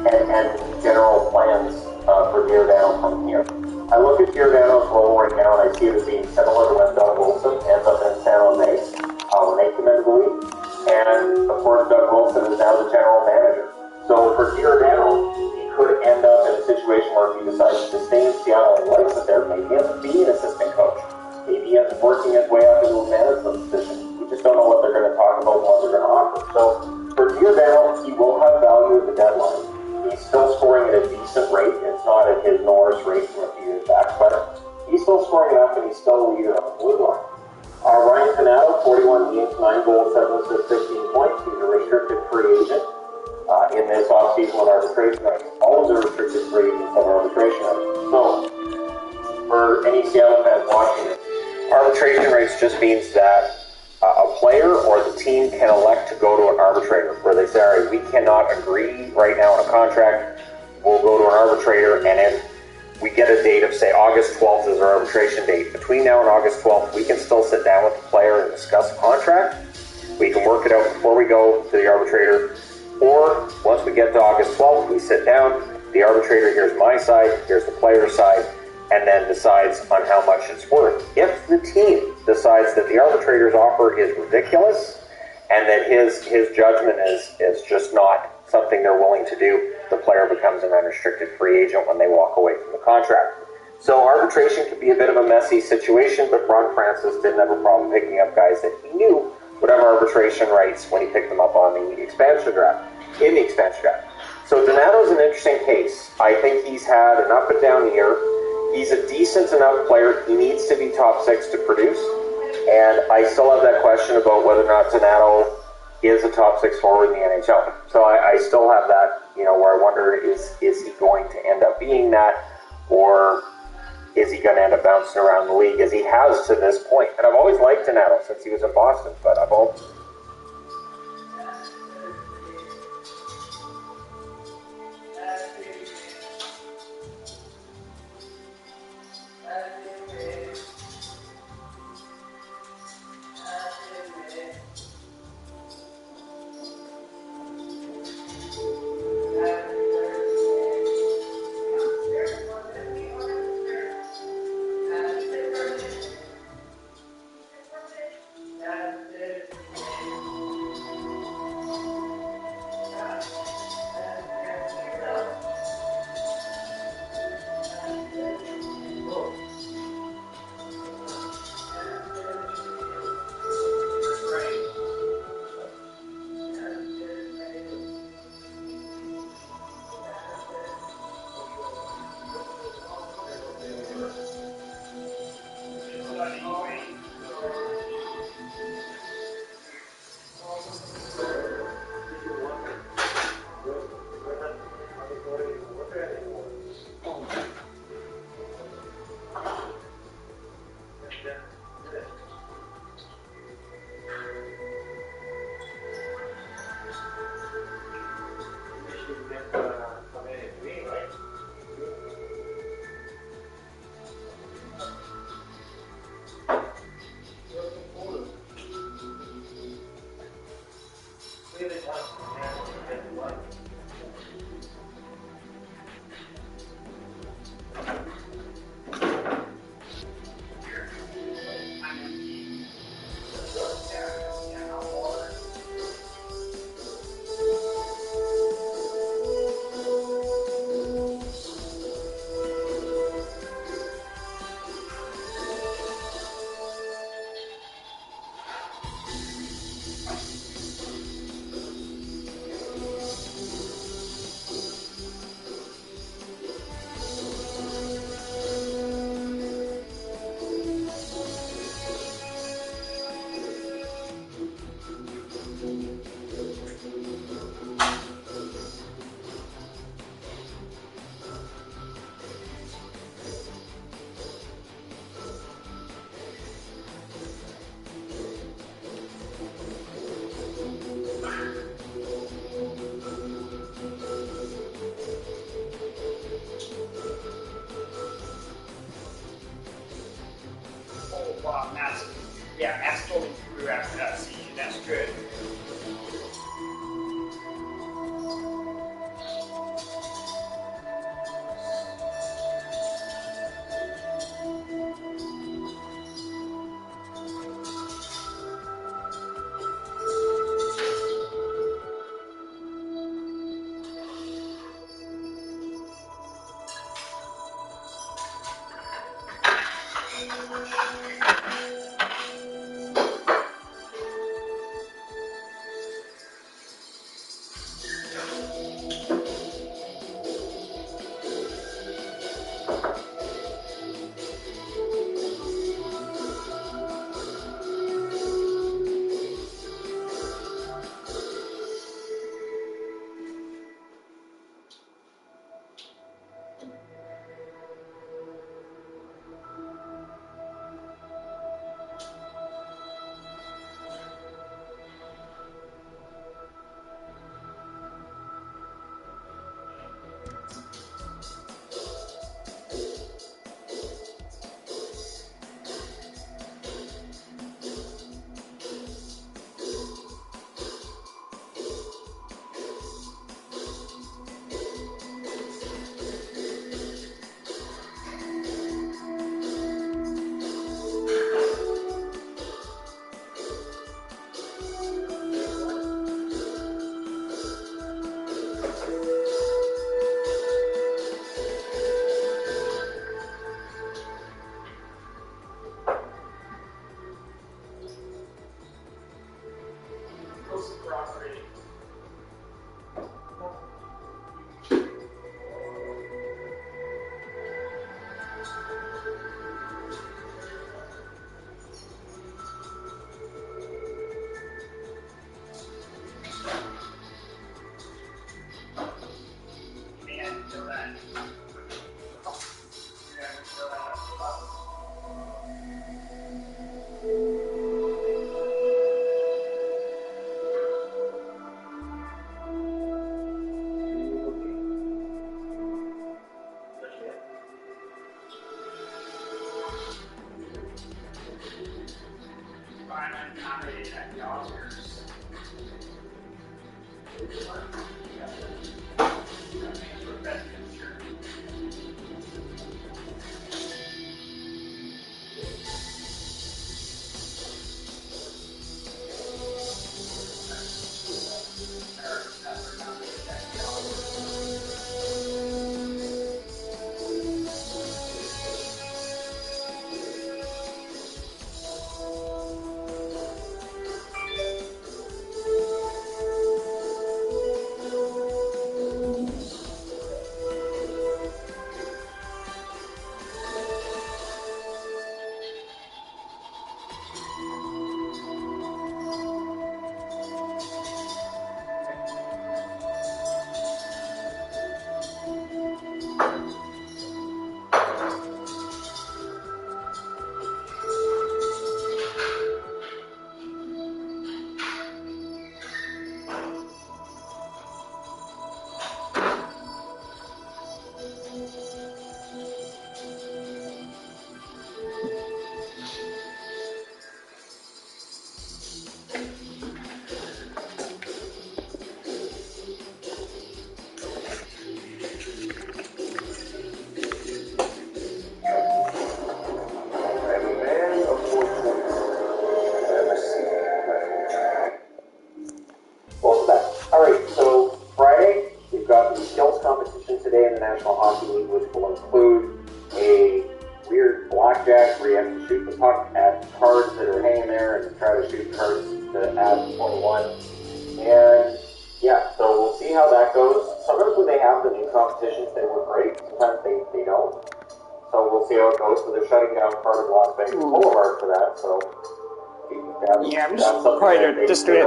And general plans for Giordano from here. I look at Giordano's role right now and I see it as being similar to when Doug Wilson ends up in San Jose when they come into the league. And of course, Doug Wilson is now the general manager. So for Giordano, he could end up in a situation where if he decides to stay in Seattle and likes it there, maybe he ends up being an assistant coach. Maybe he ends up working his way up into a management position. We just don't know what they're going to talk about and what they're going to offer. So for Giordano, he will have value at the deadline. He's still scoring at a decent rate. It's not at his Norris rate from a few years back, but he's still scoring enough and he's still a leader on the blue line. Ryan Donato, 41 games, 9 goals, 7 assists, 15 points. He's a restricted free agent in this offseason with arbitration rights. All of the restricted free agents have arbitration rights. So, for any Seattle fans watching it, arbitration rights just means that a player or the team can elect to go to an arbitrator where they say, all right, we cannot agree right now on a contract. We'll go to an arbitrator, and if we get a date of, say, August 12th is our arbitration date. Between now and August 12th, we can still sit down with the player and discuss a contract. We can work it out before we go to the arbitrator. Or, once we get to August 12th, we sit down, the arbitrator here's my side, here's the player's side, and then decides on how much it's worth. If the team decides that the arbitrator's offer is ridiculous, and that his judgment is just not something they're willing to do, the player becomes an unrestricted free agent when they walk away from the contract. So arbitration can be a bit of a messy situation, but Ron Francis didn't have a problem picking up guys that he knew would have arbitration rights when he picked them up on in the expansion draft. So Donato's an interesting case. I think he's had an up and down year. He's a decent enough player. He needs to be top 6 to produce. And I still have that question about whether or not Donato is a top 6 forward in the NHL. So I still have that, where I wonder, is he going to end up being that, or is he going to end up bouncing around the league as he has to this point? And I've always liked Donato since he was in Boston, but I've always... National Hockey League, which will include a weird blackjack where you have to shoot the puck at cards that are hanging there and try to shoot cards to add 21. And yeah, so we'll see how that goes. Sometimes when they have the new competitions, they work great. Sometimes they don't. So we'll see how it goes. So they're shutting down part of Las Vegas Boulevard for that. So yeah, I'm just gonna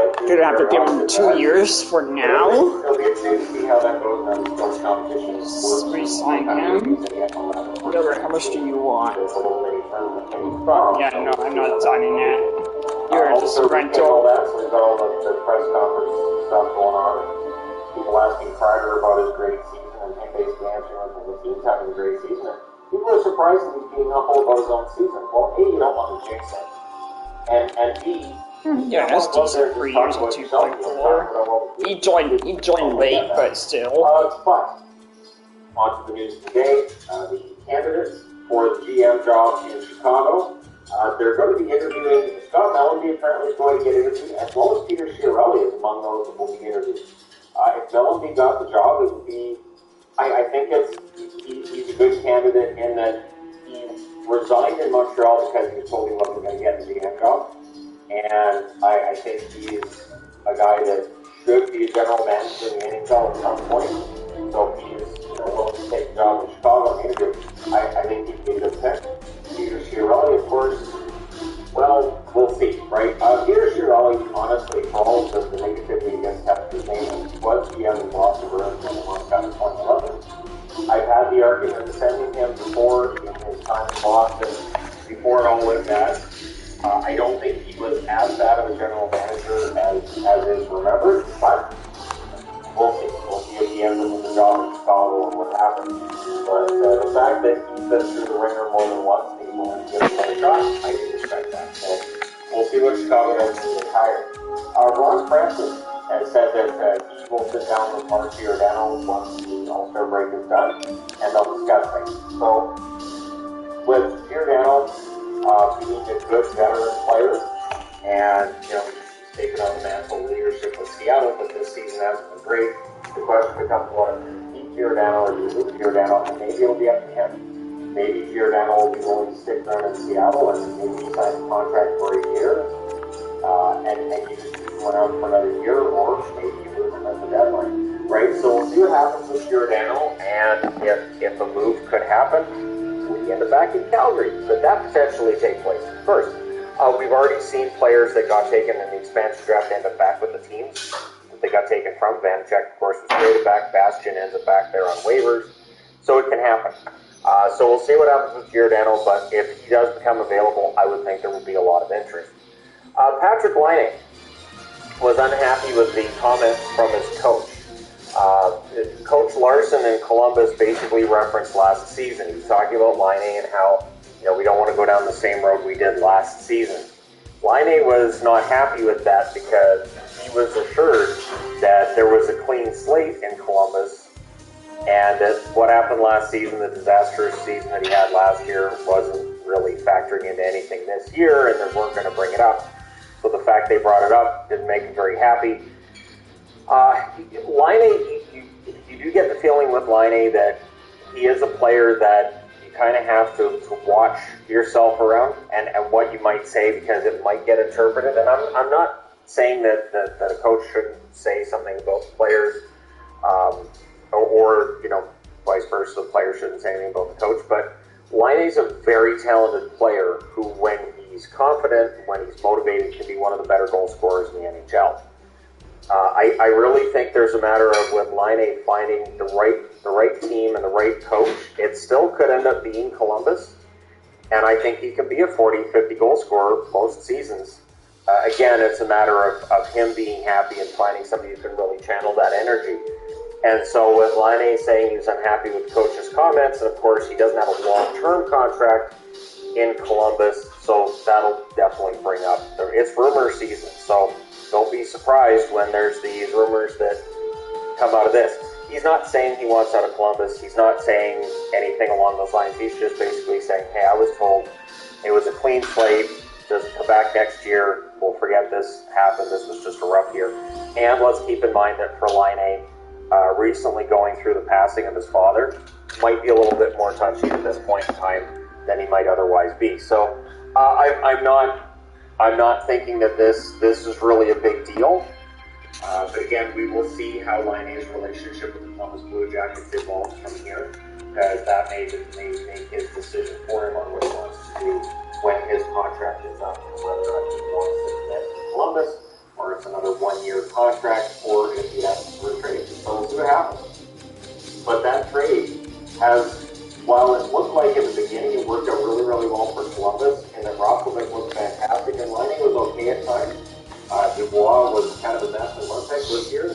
have to give them 2 years for now. It'll be interesting to see how that goes on those competitions. Resign him. Whatever, how much do you want? Yeah, no, I'm not signing that. You're just a rental. So we've got all the press conference stuff going on. People asking Kreider about his great season and him basically answering like the team's having a great season. People are surprised that he's being humble about his own season. Well, A, you don't want to jinx it. And B, yeah, that's decent. 3 years and 2.4. He joined late, but still. But on to the news today. The candidates for the GM job in Chicago, they're going to be interviewing. Scott Mellanby apparently is going to get interviewed, as well as Peter Chiarelli is among those that will be interviewed. If Mellanby got the job, it would be. I think he's a good candidate in that he resigned in Montreal because he was told he wasn't going to get the GM job. And I think he's a guy that should be a general manager in the NHL at some point. So if he's willing to take the job in Chicago and interview, I think he'd be a good pick. Peter Chiarelli, of course, well, we'll see, right? Peter Chiarelli, honestly, for all of the negativity against Kepler's name, was GM in Boston Bruins when they won in 2011. I've had the argument of sending him before in his time in Boston, before it all went bad. I don't think he was as bad of a general manager as is remembered, but we'll see. We'll see if he ends up with the job in Chicago and what happens. But the fact that he's been through the ringer more than once and he's willing to give it a shot, I do respect that. So we'll see what Chicago does when they hire. Ron Francis has said that he will sit down with Mark Giordano once the All-Star break is done, and they'll discuss things. So with Giordano being a good veteran player, and he's taken on the mantle of leadership with Seattle, but this season hasn't been great. The question becomes, what keep Giordano or do you lose Giordano? And maybe it'll be up to him. Maybe Giordano will be willing to stick around in Seattle and maybe sign a contract for a year, and you just went out for another year, or maybe you move him at the deadline, right? So we'll see what happens with Giordano, and if a move could happen, we end up back in Calgary. Could that potentially take place? First, we've already seen players that got taken in the expansion draft end up back with the teams that they got taken from. Vanacek, of course, was traded back. Bastian ends up back there on waivers. So it can happen. So we'll see what happens with Giordano, but if he does become available, I would think there would be a lot of interest. Patrick Laine was unhappy with the comments from his coach. Coach Larson in Columbus basically referenced last season. He was talking about Laine and how, we don't want to go down the same road we did last season. Laine was not happy with that because he was assured that there was a clean slate in Columbus, and that what happened last season, the disastrous season that he had last year, wasn't really factoring into anything this year, and they weren't going to bring it up. So the fact they brought it up didn't make him very happy. Laine, you do get the feeling with Laine that he is a player that you kind of have to watch yourself around and what you might say, because it might get interpreted. And I'm not saying that a coach shouldn't say something about players, or vice versa, the player shouldn't say anything about the coach. But Laine's a very talented player who, when he's confident, when he's motivated, can be one of the better goal scorers in the NHL. I really think there's a matter of with Laine finding the right team and the right coach. It still could end up being Columbus, and I think he can be a 40, 50 goal scorer most seasons. Again, it's a matter of him being happy and finding somebody who can really channel that energy. And so with Laine saying he was unhappy with coach's comments, and of course he doesn't have a long-term contract in Columbus, so that'll definitely bring up, it's rumor season, so don't be surprised when there's these rumors that come out of this. He's not saying he wants out of Columbus. He's not saying anything along those lines. He's just basically saying, hey, I was told it was a clean slate. Just come back next year. We'll forget this happened. This was just a rough year. And let's keep in mind that for Laine, recently going through the passing of his father, might be a little bit more touchy at this point in time than he might otherwise be. So I'm not thinking that this is really a big deal. But again, we will see how Laine's relationship with the Columbus Blue Jackets evolves from here, because that may make his decision for him on what he wants to do when his contract is up, and whether or not he wants to commit to Columbus, or it's another one-year contract, or if he has to trade. So we'll see what happens. But that trade has, while it looked like in the beginning it worked out really, really well for Columbus, and that Roslovic looked fantastic, and Laine was okay at times. Dubois was kind of a mess in Winnipeg this year.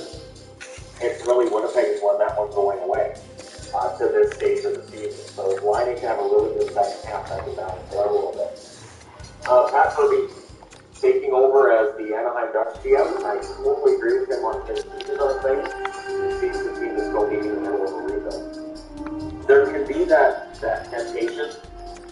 It's really Winnipeg is one that one's going away to this stage of the season. So Laine can have a really good second half, that can balance it out a little bit. Pat Kirby taking over as the Anaheim Ducks GM. I totally agree with him on his pieces on things. He sees the team as still being in the middle of a rebuild. There can be that temptation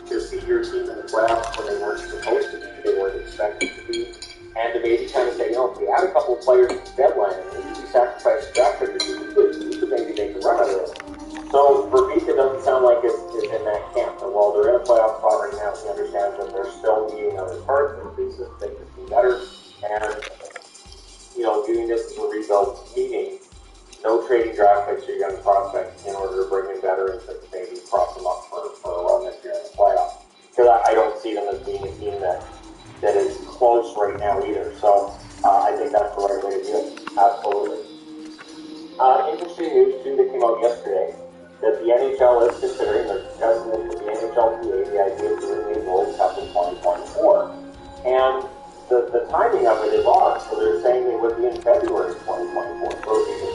to see your team in the playoffs when they weren't supposed to be, they weren't expected to be, and to maybe kind of say, if we had a couple of players at the deadline and maybe we sacrificed draft picks, we could maybe make a run out of it. So Verbeek, it doesn't sound like it's in that camp. And while they're in a playoff spot right now, he understands that they're still needing other parts and pieces to make this team better. And doing this as a rebuild, meaning no trading draft picks or young prospects in order to bring in veterans that maybe prop them up for a run this year in the playoffs. Because I don't see them as being a team that is close right now either. So I think that's the right way to do it. Absolutely. Interesting news too that came out yesterday that the NHL is considering, they're discussing it with the NHLPA, the idea of doing the World Cup in 2024. And the timing of it is odd. So they're saying they would be in February 2024. So it would be the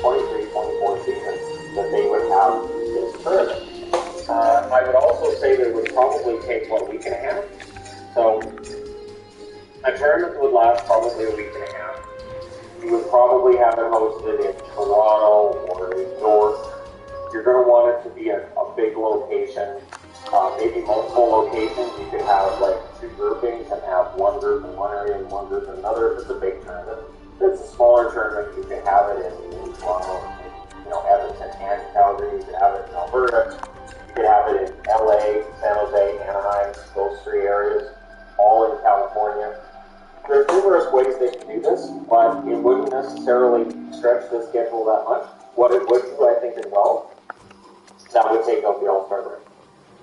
23-24 season that they would have this tournament. I would also say that it would probably take, a week and a half? So a tournament would last probably a week and a half. You would probably have it hosted in Toronto or New York. You're going to want it to be a big location, maybe multiple locations. You could have like two groupings and have one group in one area and one group in another. If it's a big tournament. If it's a smaller tournament, you could have it in Toronto, Edmonton, and Calgary. You could have it in Alberta. You could have it in LA, San Jose, Anaheim, those three areas, all in California. There's numerous ways they can do this, but it necessarily stretch the schedule that much. What it would do, I think, as well, that would take out the All-Star break.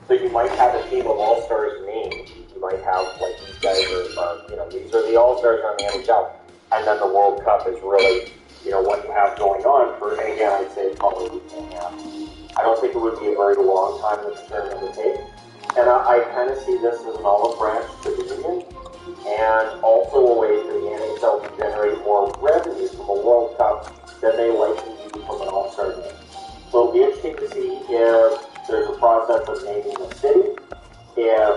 So you might have a team of All-Stars named. You might have, like, these guys are these are the All-Stars on the NHL. And then the World Cup is really, what you have going on for, and again, I'd say probably a week and a half. I don't think it would be a very long time that the tournament would take. And I kind of see this as an olive branch to the union, and also a way for the NHL to generate more revenue from a World Cup than they likely do from an All-Star game. So it'll be interesting to see if there's a process of naming a city, if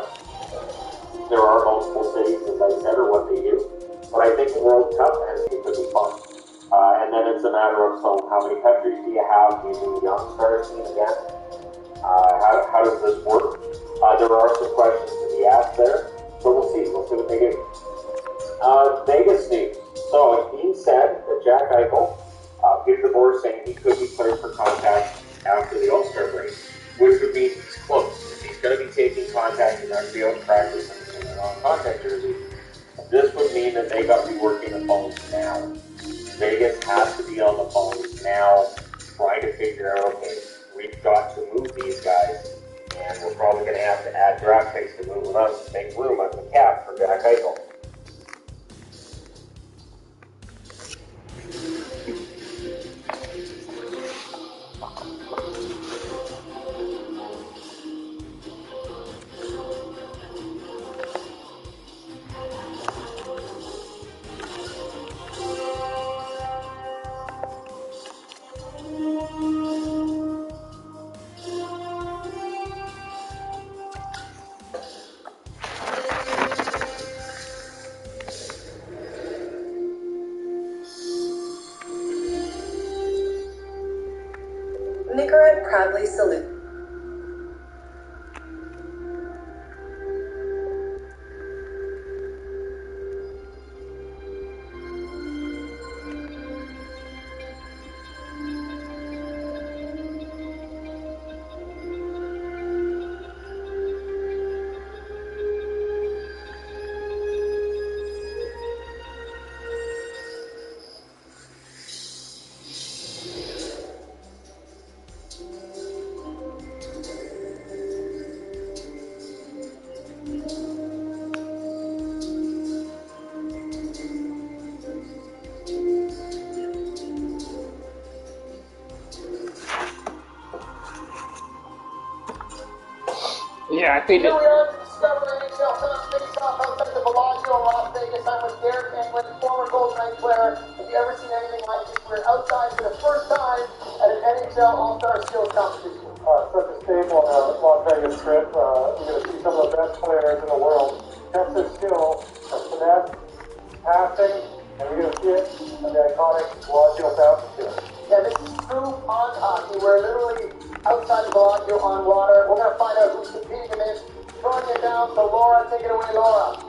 there are multiple cities, as I said, or what they do. But I think the World Cup has to be fun. And then it's a matter of, so how many countries do you have? Do you do the Young Stars team again? How does this work? There are some questions to be asked there. So we'll see. We'll see what they do. Vegas news. So it's being said that Jack Eichel, Peter DeBoer saying he could be cleared for contact after the All-Star break, which would mean he's close. If he's going to be taking contact, he's not going to be out in practice in a non-contact jersey. This would mean that they got to be working the phones now. Vegas has to be on the phones now, trying to figure out, okay, we've got to move these guys, and we're probably going to have to add draft picks to move them out to make room on the cap for Jack Eichel. Nicorette proudly salute. Yeah, I think Here we are to discover NHL Fans face-off outside the Bellagio in Las Vegas. I'm with Derek Englund, former Golden Knights player. Have you ever seen anything like this? We're outside for the first time at an NHL All-Star Skills competition. Such a staple on a Las Vegas trip. You're going to see some of the best players in the world. Test their skill of finesse, passing, and we're going to see it at the iconic Bellagio fountain here. Yeah, this is true pond hockey. We're literally outside the Bellagio on water. We're going to find out who's competing in this. Throwing it down, so Laura, take it away, Laura.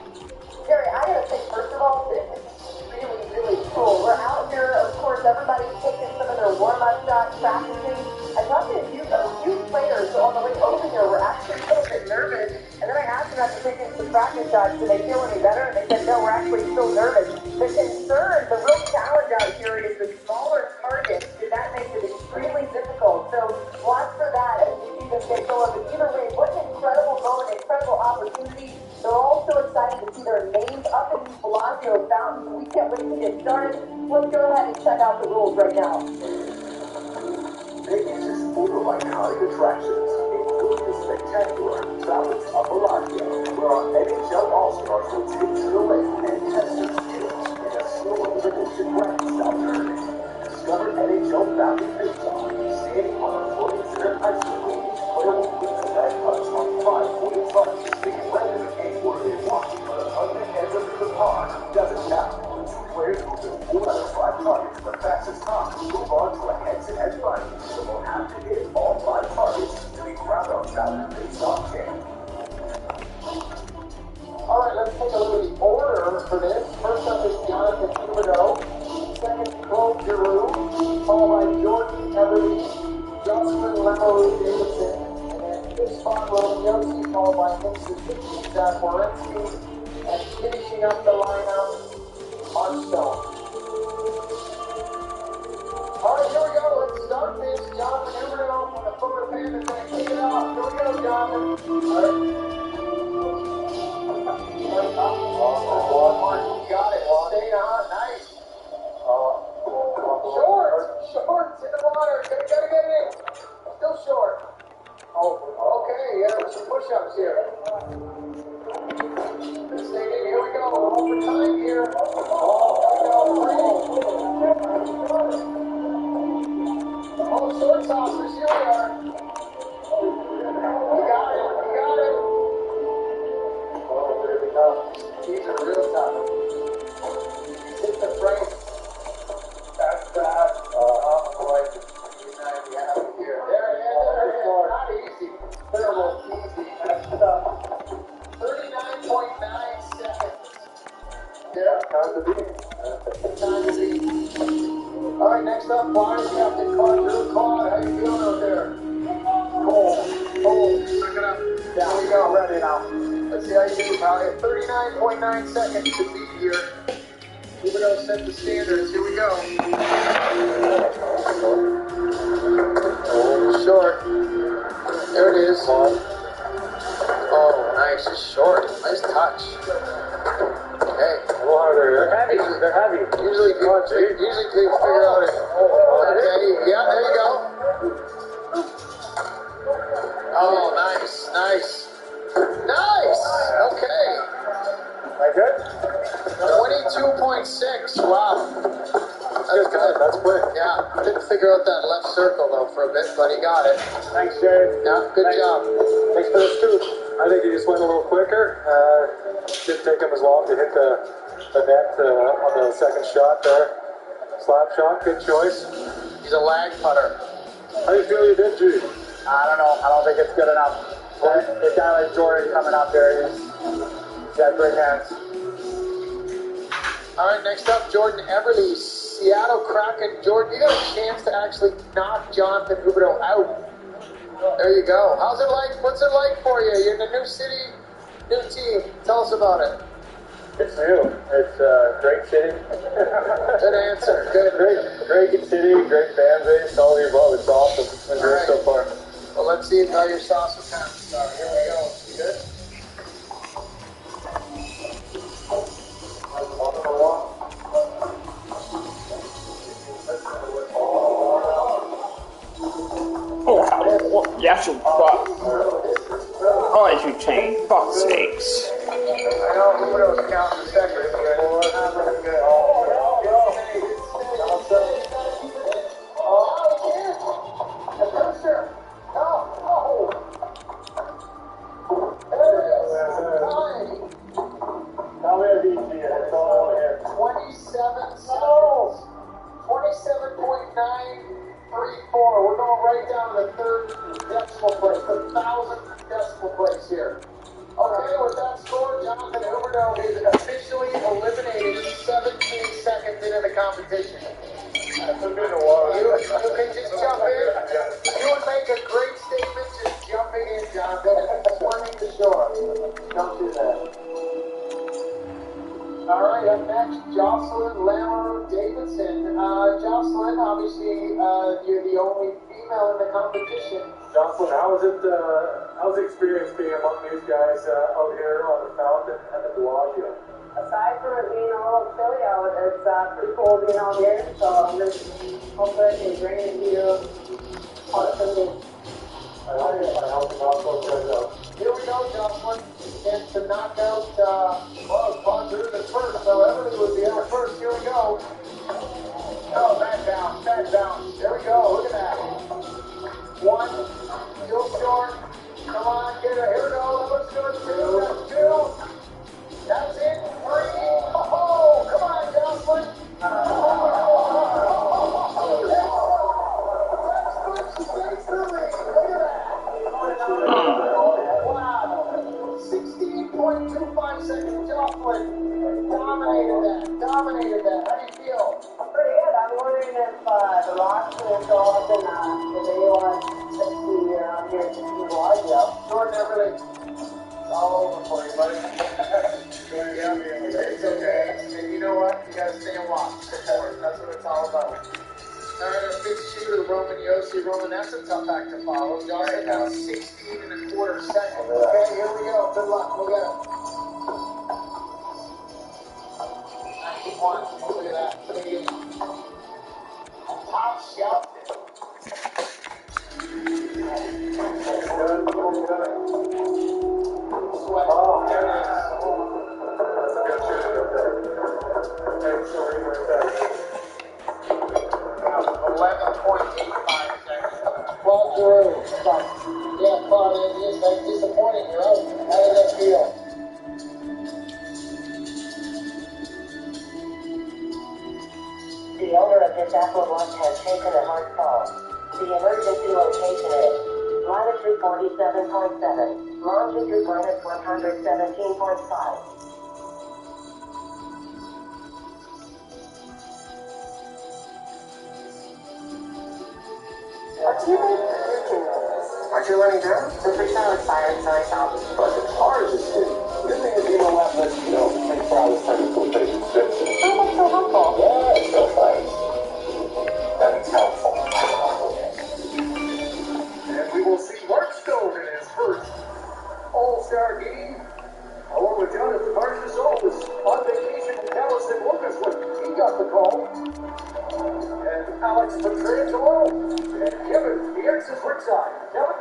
Jerry, I gotta say, first of all, this is really, really cool. We're out here, of course, everybody's taking some of their warm-up shots, practicing. I talked to a few players on the way over here were actually a little bit nervous, and then I asked them after taking some practice shots, do they feel any better? And they said, no, we're actually still nervous. The concern, the real challenge out here is the smaller targets, because that makes it extremely difficult. So watch for that as we see them get going. But either way, what an incredible moment, incredible opportunity. They're all so excited to see their names up in these Bellagio fountains. We can't wait to get started. Let's go ahead and check out the rules right now. Vegas is full of iconic attractions, including the spectacular Fountains of Bellagio, where our NHL All-Stars will take to the lake and test their skills in a slow-elimination bracket-style tournament. Discover NHL Fountain Face-Off, standing on a floating center ice rink. Each player will put the red pucks on 5 wooden buttons. They can land in anywhere they want, but a puck that ends up in the pond doesn't count. Two players will do 4 out of 5 targets, but fastest time will move on to a head-to-head fight. So they'll have to hit all 5 targets to be crowned our Fountain Face-Off champ. All right, let's take a look at the order for this. First up is Jonathan Huberdeau. Second, Claude Giroux. Followed by Jordan Everly, Justin Lemarou Davidson. And then fifth spot, Roman Yossi, followed by Nick Suzuki, Zach Wierenski. And finishing up the lineup, Mark Stone. Soy saucers, here we are. We got it. Oh, here we go. These are real tough. Hit the frame. That's bad. Boy. He's not even happy here. There it is. Not easy. Terrible. Easy. That's tough. 39.9 seconds. Yeah. Time to beat. All right, next up, Flyers Captain Claude. Drew Claude, how you feeling out there? Cold. Suck it up. There we go. Ready now. Let's see how you do, pal. 39.9 seconds to beat here. Huberdeau set the standards. Here we go. Short. There it is. Oh, nice. Short. Nice touch. Okay. A little harder. They're heavy. Usually people figure out it. Okay. Yeah, there you go. Oh, nice. Okay. That good? 22.6. Wow. That's good. That's quick. Yeah. Didn't figure out that left circle though for a bit, but he got it. Thanks, Jay. Yeah. Good job. Thanks for the scoop. I think he just went a little quicker. Didn't take him as long to hit the net on the second shot there. Slap shot. Good choice. He's a lag putter. How do you feel you did, G? I don't know. I don't think it's good enough. A guy like Jordan coming out there, he's got great hands. All right, next up, Jordan Everly, Seattle Kraken. Jordan, you got a chance to actually knock Jonathan Huberdeau out. There you go. How's it like? What's it like for you? You're in a new city, new team. Tell us about it. It's new. It's a great city. Good answer. Good. Great city, great fan base, all of the above. It's awesome. Been great so far. Well, let's see how your sauce with passes are. Here we go. You good? Oh, yes, you fuck. Oh, as you change. Fuck's sakes. I know Huberdeau's counting the seconds. How many of these do you? That's all I want to hear. 27 seconds. 27.934. We're going right down to the third decimal place, the 1,000th decimal place here. Okay, with that score, Jonathan Huberdeau is officially eliminated 17 seconds into the competition. That's a bit of water. You can just jump in. You would make a great statement just jumping in, Jonathan, and swimming to shore. Don't do that. All right, up next, Jocelyn Lamoureux Davidson. Jocelyn, obviously, you're the only female in the competition. Jocelyn, how's the experience being among these guys out here on the Fountain and the Bellagio? Aside from it being a little chilly out, it's pretty cool being out here, so I'm just hoping I can bring it to you on Sunday. I hope the gospel turns out. Here we go, Jocelyn. Chance to knock out, Ponzer the first, so Everly would be our first. Here we go. Oh, bad bounce. There we go, look at that. One, still short. Come on, get it. Here we go, that looks good. Two. That's it. Three. Oh, come on, Jocelyn. Wow. 16.25 seconds. Jocelyn dominated that. How do you feel? Pretty good. I'm wondering if the Rocks will show up in the day one here in Bellagio. Jordan Everly, it's all over for you, buddy. It's okay. And you know what? You gotta stay and watch. Support. That's what it's all about. All right, our fifth shooter, Roman Yossi. Roman, that's a tough act to follow. Jocelyn got 16.25 seconds. Okay, here we go. Good luck. We'll get it. 91. Look at that. Top shelf. Sweat. There it is. 11.85 seconds. But, yeah, Bob, it is like disappointing. You're out. How did that feel? The owner of this Apple Watch has taken a hard call. The emergency location is latitude 47.7, longitude minus 117.5. Aren't you running down? The freestyle expired, sorry, Sal. But the charge is in. Good thing is you don't have to, 24 hours technical patient fix it. Oh, that's so helpful. Yeah, it's so nice. That's helpful. And we will see Mark Stone in his first All-Star game, along with Jonathan Marchessault was on vacation in Dallas and Lucas when he got the call. And Alex Petrangelo and Kevin Pierce is ringside. Kevin?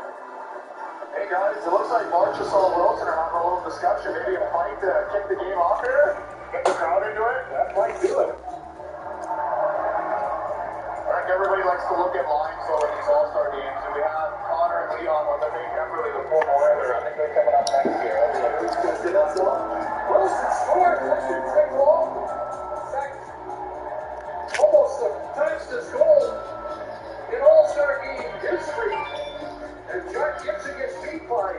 Hey guys, it looks like Marchessault and Wilson are having a little discussion. Maybe a fight to kick the game off here? Get the crowd into it? That might do it. I think everybody likes to look at lines though in these All-Star games, and we have Connor and Leon with I think definitely the four more in there. I think they're coming up next year. Wilson scored. Big long. Almost the fastest goal in All-Star game history. And John Gibson gets beat by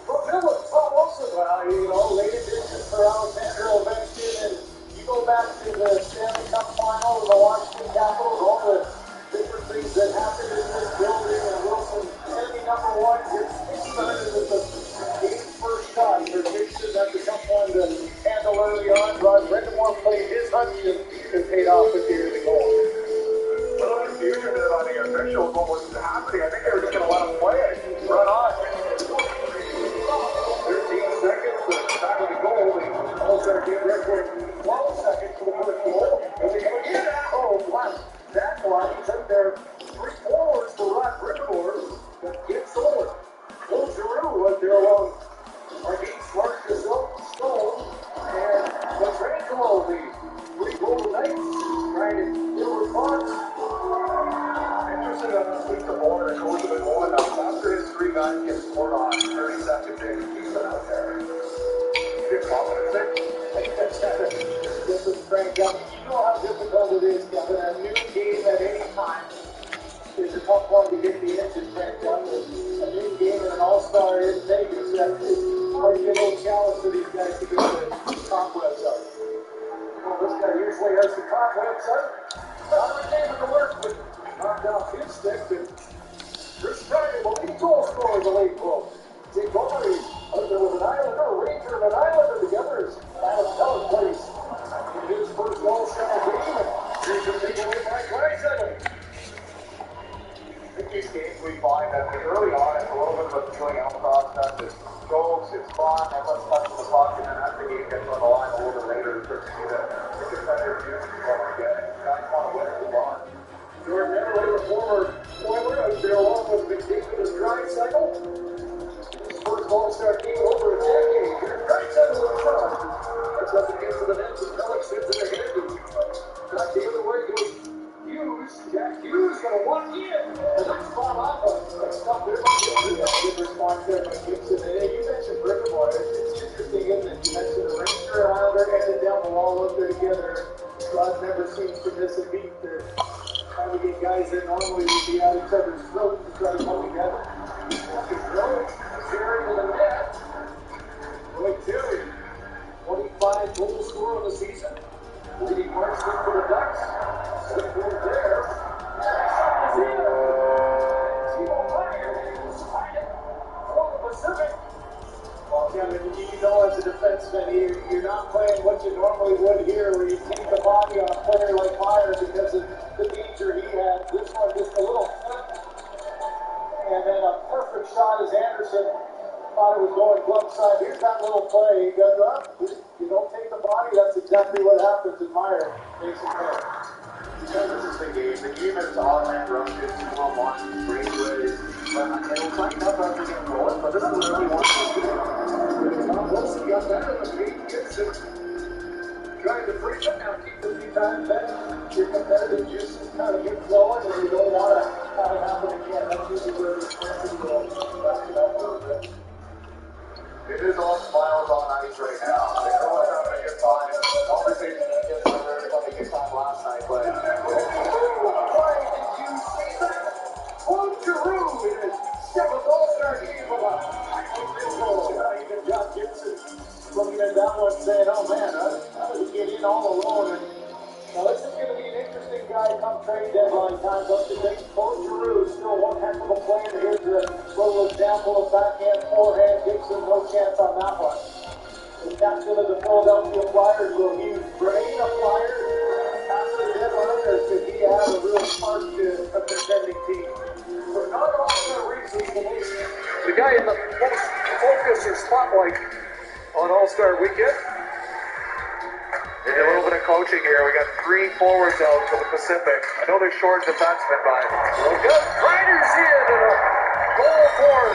Pavilla Tom Wilson. Well, late edition for Alexander Ovechkin. And you go back to the Stanley Cup final of the Washington Capitals, all the different things that happened in this building. And Wilson, enemy number one, gets started with the game's first shot. For Gibson at the cup one to handle early on. Rod Brendamore played his hunch and paid off with the early goal. Well, the future bit on the officials, what was happening, I think they were just going to let him play it. Run on. 13 seconds, the back of the goal. The All-Star game record 12 seconds for the first goal. And they go again. Oh, wow. That one, he's out there. 3 forwards for Rod Brendamore. That gets over. Will Giroux was there along against Marchessault, Stone, and Petrangelo, the 3 Golden Knights, trying to deal with Fox. Interesting on this week, the ball that goes to the goal, and after his 3 guys get scored on 30 seconds in, he's been out there. He's been confident there. This is Frank Young. You know how difficult it is, Kevin. A new game at any time is a tough one to get the engine cranked up. A new game and an all-star in Vegas. That is quite a little challenge for these guys to get the cobwebs up. Well, this guy usually has the cobwebs up. Not the game of the work, but knocked off his stick. And Chris Friday, the lead goal scorer, the late goal. Jake Bowley, there was an Islander, a Ranger, and an Islander together. Adam Keller plays in his first all-star game. And here's a big away by Dreisaitl. I think these games we find that early on it's a little bit of a feeling out process. It's goals, it's fun, everyone's touching the puck, and then as the game gets on the line a little bit later, you start to see the competitive views going again. Guys want to win and move on. Jordan Eberle, the former Oiler, out there along with McDavid and Dreisaitl. His first all-star game in over a decade. Here's Dreisaitl in front. That's up against the net, and Pellick sends it ahead. Back the other way goes Hughes. Jack Hughes going to walk in. And that's Bob Apple. That's tough there. Good response there by Gibson. And you mentioned Brendamore. It's interesting, isn't it? You mentioned the Ranger and Islander headed down the wall up there together. Rod never seems to miss a beat there. Trying to get guys that normally would be at each other's throat to try to come together. Terry to the net. Roy Terry, 25 goal scorer of the season. Leading marksman for the Ducks. Slip forward there. Timo Meier is tied it for the Pacific. Well, Kevin, you know as a defenseman, you're not playing what you normally would here, where you take the body on a player like Meier because of the danger he had. This one just a little flip. And then a perfect shot as Anderson thought it was going glove side. Here's that little play. He goes up. You don't take the body. That's exactly what happens. And Meier makes it pay. Because this is the game. The game is on-land rushes, 2-on-1, breakaways. But it'll tighten up after you roll it, but this is what we want to do. Wilson got better than Pete Gibson. Trying to freeze it now, keep the lead time better. Your competitive juices kind of get flowing, and you don't want to have it happen again. That's usually where the times up to date. Coach Giroux, still one heck of a player. Here's a little example of backhand, forehand. Gibson, no chance on that one. The captain of the Philadelphia Flyers will use bringing the Flyers after the deadline, or should he have a real part to a contending team? For not all the reasons, The guy in the most focus or spotlight on All-Star Weekend. Maybe a little bit of coaching here. We got 3 forwards out for the Pacific. I know they're short defensemen, but look up. Riders in and a goal for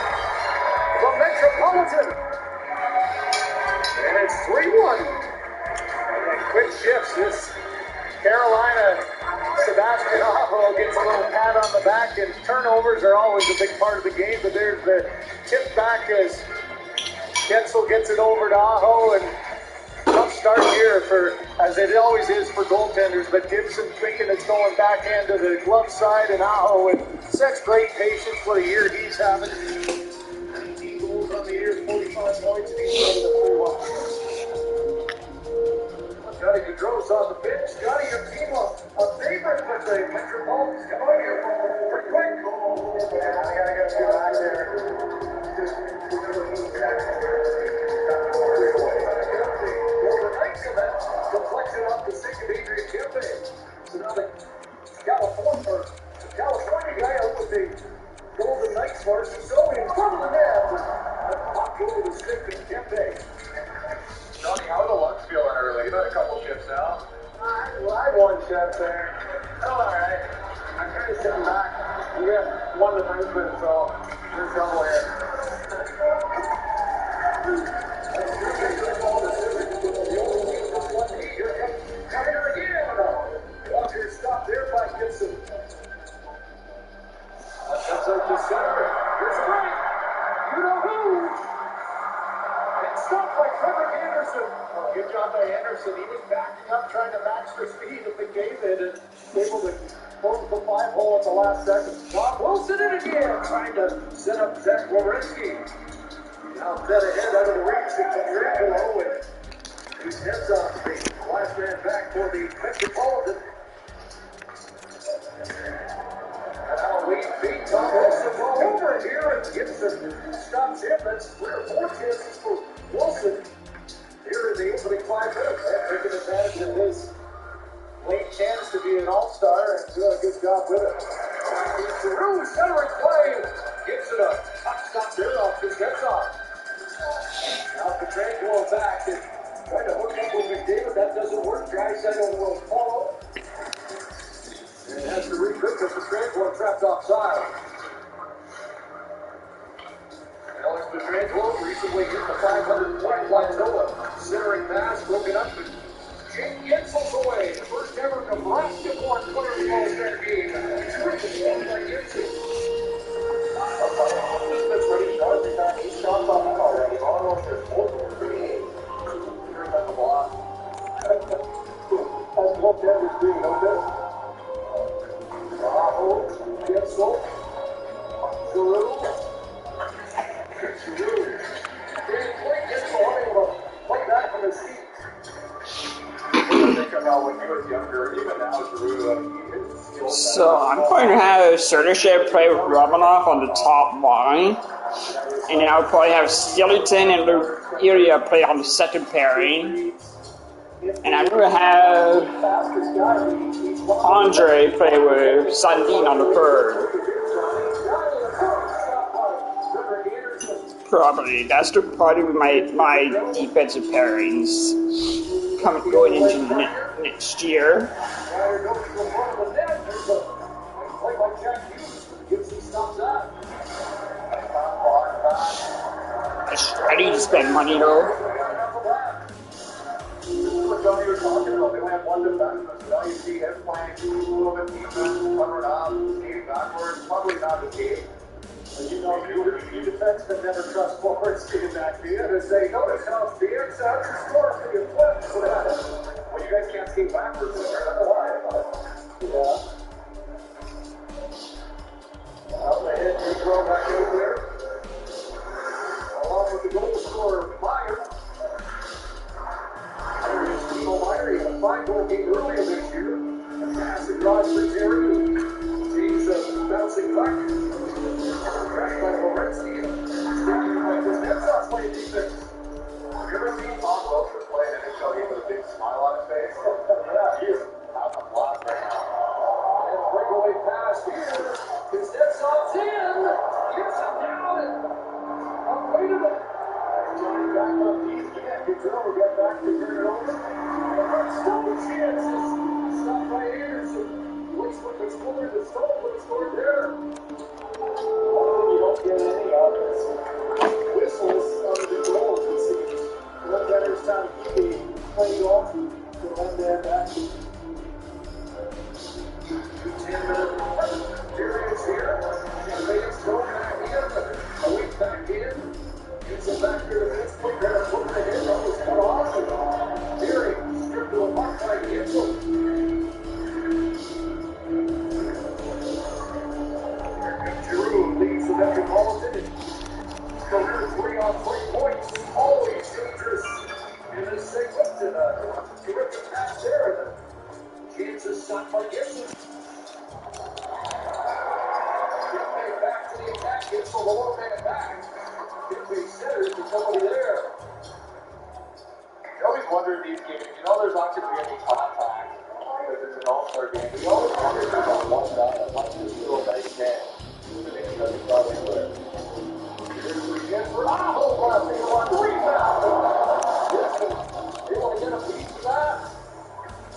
the Metropolitan. And it's 3-1. And quick shifts. This Carolina, Sebastian Aho gets a little pat on the back, and turnovers are always a big part of the game, but there's the tip back as Gensel gets it over to Aho, and tough start here for, as it always is for goaltenders, but Gibson thinking it's going backhand to the glove side, and Aho with such great patience for the year he's having. 19 goals on the year, 45 points, and he's going to the 3-1. Johnny Gaudreau's on the bench. Johnny, your team a favorite with the Metropolitans. Come on here, pretty quick. Yeah, I gotta get you back there. Deflection off the stick of Adrian Kempe. So now the California guy out with the Golden Knights first. He's going in front of the net. The puck over the stick of Kempe. Johnny, how are the lungs feeling early? You've had a couple shifts now. I had one shift there. Oh, all right. I'm kind of sitting back. We got one defenseman, so there's double here. Walker stopped there by Gibson. That's out to center. Here's a break. You know who? And stopped by Trevor Anderson. Oh, good job by Anderson. He was backing up, trying to match the speed of McDavid, and able to close the 5-hole at the last second. Bob Wilson in again, trying to set up Zach Werenski. Now set ahead out of the reach to Pietrangelo, and he steps off the last man back for the Metropolitan. And now Lee beat Tom Wilson all over here, and Gibson stops him. That's 3 or 4 chances for Wilson here in the opening 5 minutes. Taking advantage of his late chance to be an all-star and doing a good job with it. Giroux centering play. Gibson a top stop there off his heads off. Now Pietrangelo back and trying to hook up with McDavid. That doesn't work. Draisaitl will follow. And has to regroup with Pietrangelo trapped offside. Alex Pietrangelo recently hit the 500-point plateau. Centering pass broken up, and Jake Gensel's away. The first ever Nebraska-born player in the All-Star game. It's written by Genzel. That's pretty sharp. He's shot on that already. Almost his multiple pretty. Here's that the block. That's what Denver's doing, no this. Aho, Gensel, Giroux. Very quick, Gensel unable to play back from his feet. I think about when he was younger, even now, Giroux, So I'm going to have Sergachev play with Romanov on the top line, and then I'll probably have Stillington and Luria play on the second pairing, and I'm going to have Andre play with Sandin on the third. Probably that's probably my defensive pairings going into next year. I need to spend money though. Johnny was talking about, they only have one defenseman, so now you see him playing a little bit defense, covering up, skating backwards, probably not the team. But you know, you defensemen never trust forwards skating back to you, and say, notice how Spears out your score for your flip. So that, well, you guys can't skate backwards, so that's why. Yeah. Out the head, you throw back over there. Along with the goal scorer, Meyer. There's Timo Meyer. He had a 5-goal game earlier this year. A pass across for Terry. Metropolitan. Career 3-on-3 points, always dangerous in this segment. And a terrific pass there. The Kansas shot by Gibson. Back to the attack, gets the lower man back. Gets the centers to somebody there. You always wonder in these games, you know there's not going to be any contact because it's an all-star game, but you always wonder if there's that one guy that might just do a nice man. Because it's probably there. Here's the again for Aho, blasting the one rebound. They want to get a piece of that.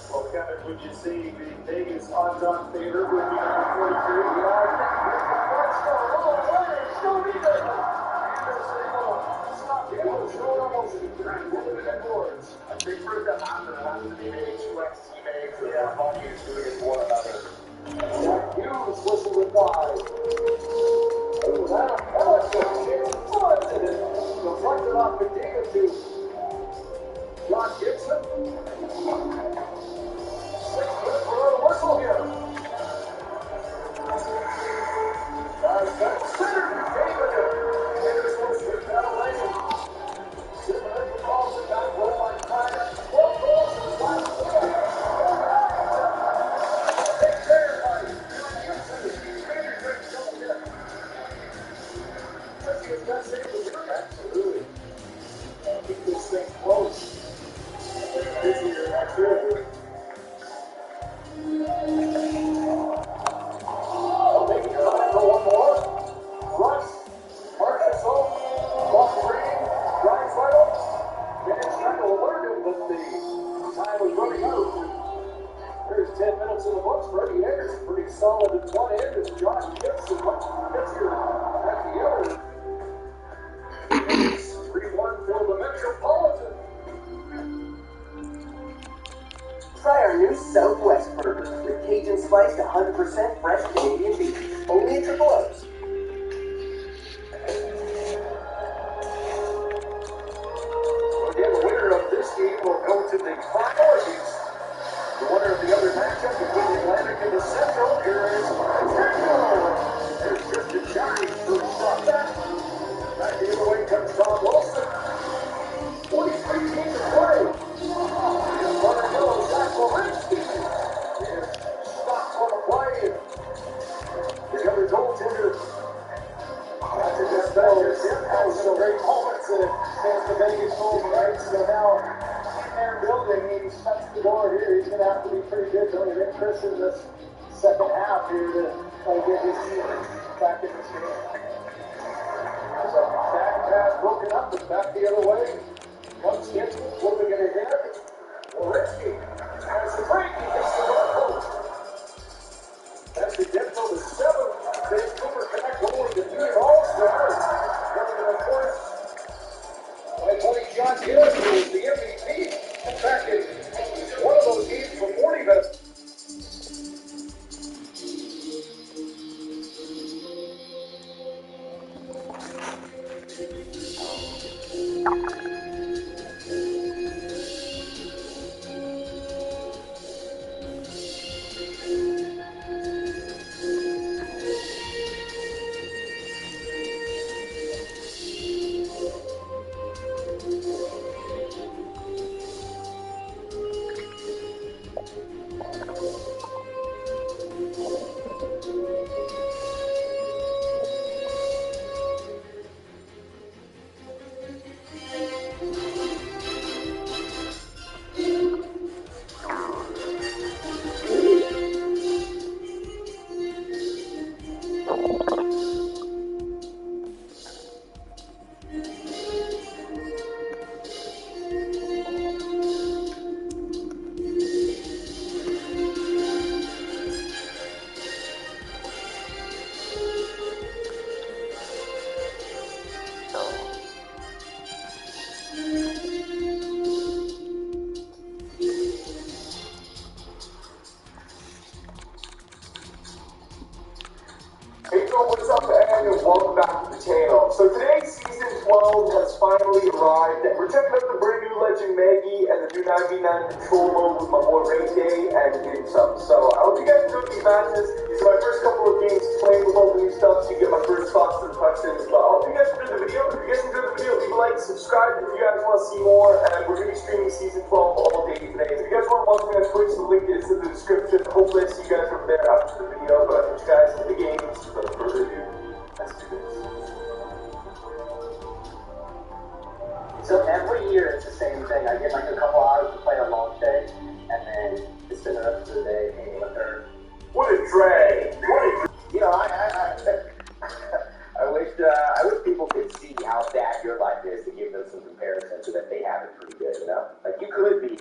Well, Kevin, would you say the Vegas odds-on favorite would be number 43? Yeah, I think here's the front star. Oh, wait, still need it. Anderson able to stop the almost boards. I think for it to happen, it has to be maybe two ex-teammates or their buddies doing it to one another. Jack Hughes whistled it wide. Oh, that was a chance of fun. And it deflected off the game to John Gibson. 6 minutes for a whistle here. That's center. David. And this one's with that lane. Simmons calls it back. Roll by Kiner. 12 goals in the last quarter. Take care by John Gibson. Rangers make trouble here. Let's see his best save of the year. Absolutely. Keep this thing close. This year, absolutely. I'll take it for one more. Rush. Marcus home. Long green. Drives right up. Man's trying to alert him, but the time was running out. There's 10 minutes in the books. Freddie Anderson pretty solid at one end. And Josh Gibson much pitchier at the other. 3-1 for the Metropolitan. Try our new Southwest Burger with Cajun spiced 100% fresh Canadian beef. Only at Triple O's. Again, the winner of this game will go to the finals. The winner of the other matchup between the Atlantic and the Central. Here is there's Christian Johnny for the shot back. Back the other way comes Tom Wilson. 43 teams to play. Zach Walensky is stopped on the play. The other goaltender. After this spell, there's some great moments and it stands the Vegas home right. So now in their building, he shuts the door here. He's going to have to be pretty good. Don't get Chris in this second half here to try to get his team back in the game. There's a back pass broken up and back the other way. Comes Gibson, flipping it ahead. Walensky has the break. He gets the goal post. That's the Dental to 7. Vancouver connect only to 3 All-Stars. Running of course by Tony John Gibbs, who was the MVP. In fact, it's one of those games for 40 minutes. welcome back to the channel. So today, season 12 has finally arrived. We're checking out the brand new Legend Maggie and the new 9v9 control mode with my boy Rain Day and Dim Sum. So I hope you guys enjoyed these matches. These are my first couple of games playing with all the new stuff, so you get my first thoughts to the the video, but I'll put you guys into the games without further ado. Let's do this. So every year it's the same thing. I get like a couple hours to play on launch day, and then it's spend the rest of the day hanging with her. What a drag! You know, I wish people could see how bad your life is to give them some comparison so that they have it pretty good, you know? Like, you could be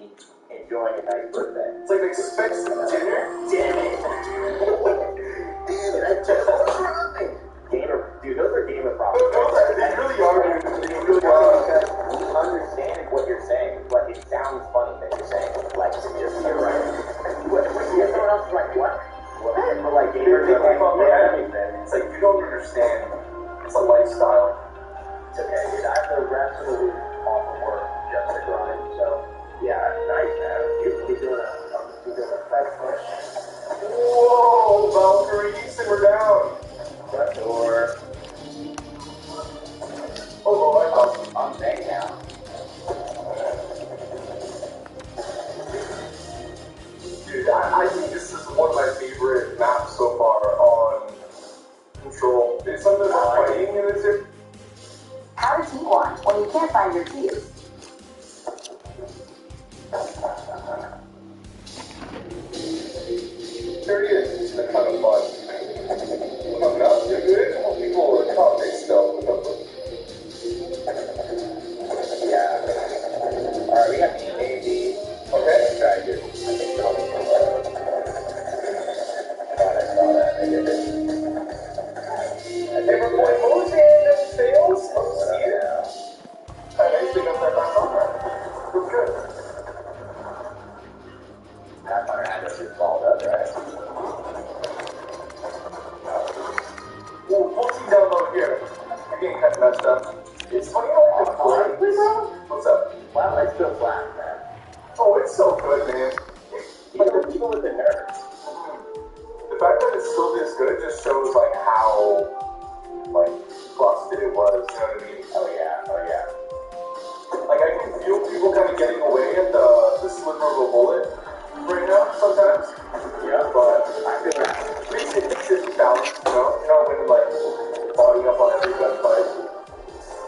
enjoying a nice birthday. It's like expensive dinner? Damn it! Damn it, I just was gamer, dude, those are gamer problems. They really are. They really are. Understanding what you're saying, but it sounds funny that you're saying, like, just you're right. Everyone else is like, what? But like, gamers are like, everything. It's like, you don't understand. It's a lifestyle. It's okay, dude. I have the rest of the week off of work just to grind, so yeah, nice, man. You're doing a fresh push. Whoa, Valkyrie, simmer down. Front door. Oh, I'm saying now. dude, I think this is one of my favorite maps so far on Control. It's something about fighting and it's How to team watch when you can't find your keys. there it is. It's been kind of fun. Coming up, you're good. Come on, people are talking stuff. Yeah. Alright, we got the AD. Okay. Let's try this. I think they're all saw that. I did it. Hey, we're going Moses fails. Oh, see it? I actually got that back on there. Looks good. Pathfinder had us installed up, right? Well, we'll see down low here. You're getting kind of messed up. It's funny how I can play. What's up? Wow, that's still flat, man. Oh, it's so good, man. Even with the nerds. The fact that it's still this good just shows, like, how, like, busted it was, you know what I mean? Oh, yeah. Like, I can feel people kind of getting away at the sliver of a bullet right now, sometimes. Yeah, But I feel that. makes it balanced, you know? You're not winning, like, bodying up on every gunfight.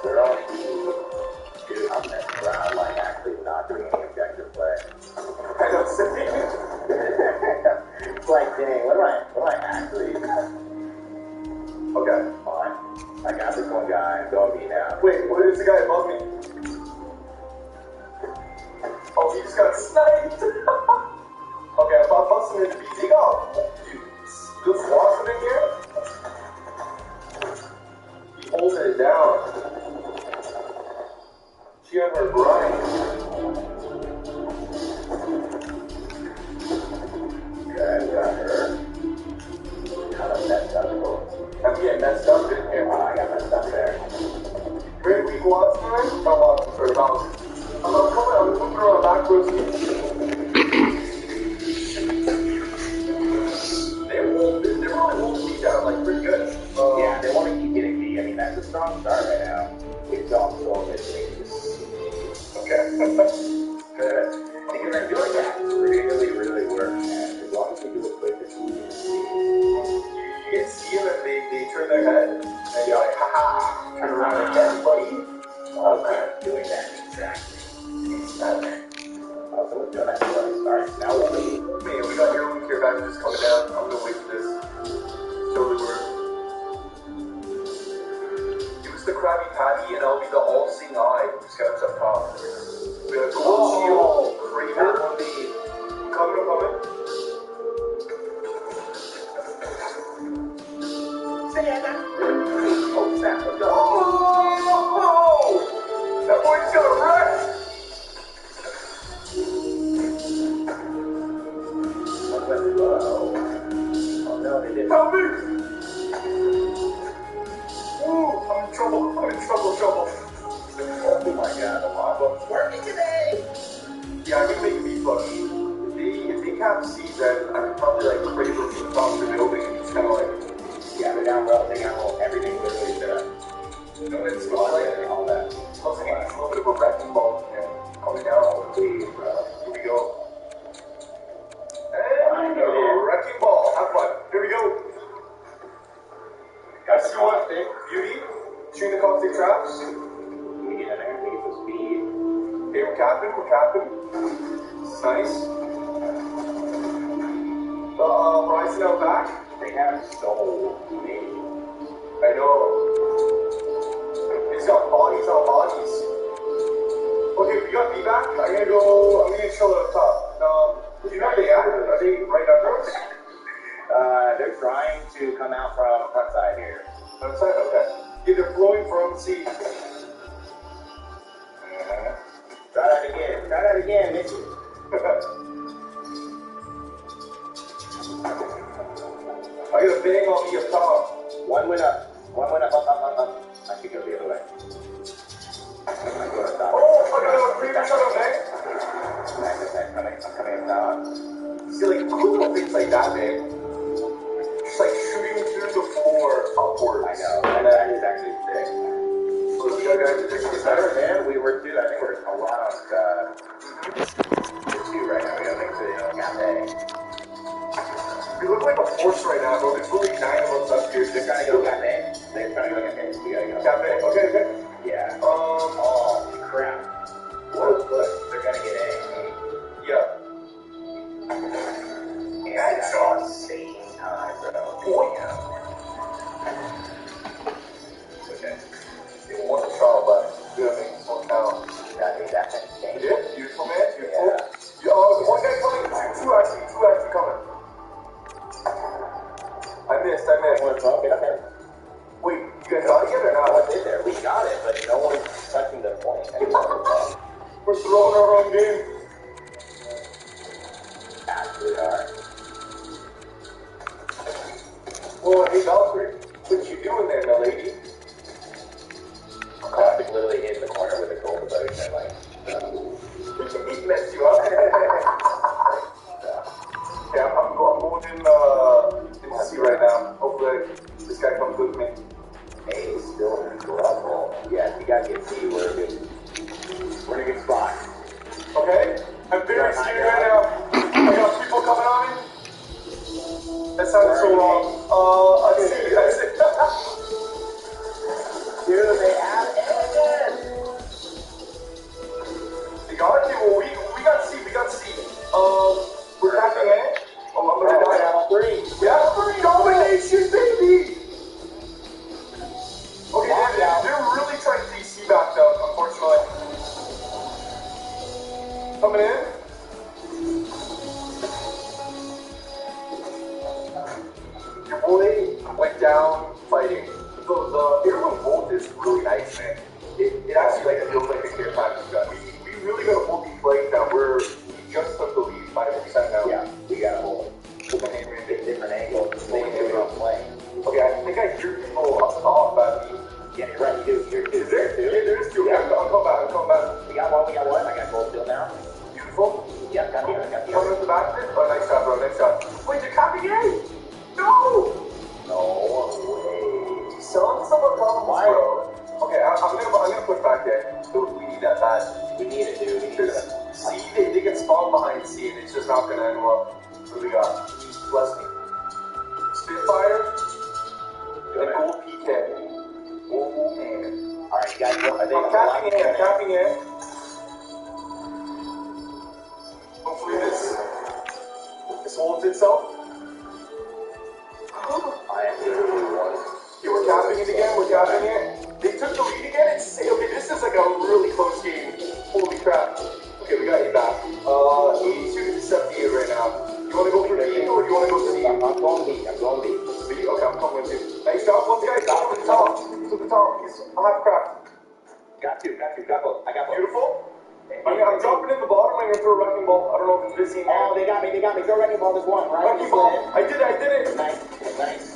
They're all dude, I'm messing around, like, actually not doing any objective play. I know, same. It's like, dang, what do I actually? Okay. Fine. I got this one guy, go me now. Wait, what is the guy above me? Oh, he just got sniped! Okay, I'm about busting into BT. Oh, dude, this Watson in here? He's holding it down. She on her grind. Okay, got her. Kind of messed up. I'm getting messed up in here. Oh, I got messed up there. Very weak Watson, right? Oh, Watson, sorry, Watson. I'm moving around back rows. They really holding me down, like, pretty good. Yeah, they want to keep getting me. I mean, that's a strong start right now. It's all so missing. Okay. Because I feel like that really works, man. As long as we do it quick, it's easy to see. You can see them and they turn their head and you're like, haha, turn around again, buddy. Oh, man, doing that exactly. Also, we're doing that start. Now we're ready. Man, we got your own care packages coming down. I'm gonna wait for this. Totally worth. Use the Krabby Patty and I'll be the all-seeing eye who scouts up top. We got Gold Shield, Kramer. Coming. Oh, snap, let's go. Oh! That boy's got wrecked! Oh no, they didn't. Help me! Ooh, I'm in trouble. Oh my god, the lava's working today! Yeah, I can make meat bugs. If they cap seeds, then I could probably like crave them from the top of the building and just kind of like. Yeah, they're down well. They got everything literally set up. You know, it smells like all that. It smells like a little bit of a wrecking ball in here. Coming down all the way, bro. Here we go. And wrecking ball. Have fun. Here we see what? Beauty? Shooting the caustic traps? We get in there, we get some speed. Okay, we're capping. Nice. Horizon out back. They have so many. I know. He's got bodies on bodies. Okay, we got me back. I'm gonna chill up top. Do you know where they at? Are they right under us? They're trying to come out from front side here. Front side? Okay. Yeah, they're flowing from sea. Try that again, Mitch. I got a bang on me up top. One went up, up. I think it'll be the other way. Oh, I got a previous shot of bang. I'm coming down. See, like, cool things like that, man. Just like shooting through the floor upwards. I know, that is actually sick. So the other guys are just better. Man, we were two. I think we're a lot on two right now. We don't think so, cafe. We look like a force right now, bro. There's really 9 of us up here. They're trying to go cafe. They're trying to go cafe. We gotta go. Cafe? Okay. Yeah. Oh, crap. Look, they're gonna get A. Yeah. That's all same time, bro. Yeah. Okay. They want the trial, but we gotta make this one count. That change. You did? Beautiful, man. Beautiful. Yeah. One guy coming. Two actually coming. I missed. Okay. Wait, you guys got it yet or not? What's in there? We got it, but no one's touching the point. We're throwing our own game. Absolutely are. Well, hey, Valkyrie, what you doing there, my lady? Classic literally hit in the corner with a gold devotion, like. He messed you up. Yeah, I'm going in the sea right now. Hopefully, this guy comes with me. Hey, still in trouble. Yeah, you gotta get C. We're in a good spot. Okay? I'm very scared right now. I got people coming on me. That sounded so wrong. I see. Dude, they have it. They got it? Well, we got C. We're tapping in. Oh, I'm gonna die. We have 3 domination, baby! Okay, they're really trying to take C back though, unfortunately. Coming in. Your boy went down fighting. So the airline bolt is really nice, man. It actually like feels like a care package gun. We really gotta hold these legs down. We just took the lead 5% now. Yeah, we gotta hold it. Different angles. They can do it on plane. Okay, I think I hear people up top at me. Yeah, you're right. You do. Is there? Yeah, there is 2. Yeah, I'm coming back. We got one. I got gold still now. Beautiful. Yeah, got the other. Coming at the back of it? Oh, nice shot, bro. Nice shot. Wait, they're copying A! No! No way. Selling some of the problems, bro. Okay, I'm gonna push back there. We need that bad. We need it, dude. We need it. C, they get spawned behind C, and it's just not gonna end well. What do we got? Bless me. Spitfire. And gold PK. Oh, man. Alright, guys. I'm capping in. Hopefully this holds itself. I am literally one. Okay, we're capping it again. They took the lead again. Okay, this is like a really close game. Holy crap. Okay, we got you back. 82 to 78 right now. You want to go for B or do you want to go C? I'm going B. B? Okay, I'm coming with you. Nice job. One guy got to the top. He's half cracked. Got both. I got both. Beautiful. I'm dropping in the bottom. I'm going to throw a wrecking ball. I don't know if it's busy. Oh, they got me. Throw a wrecking ball. There's one, right? Wrecking ball. I did it. Nice.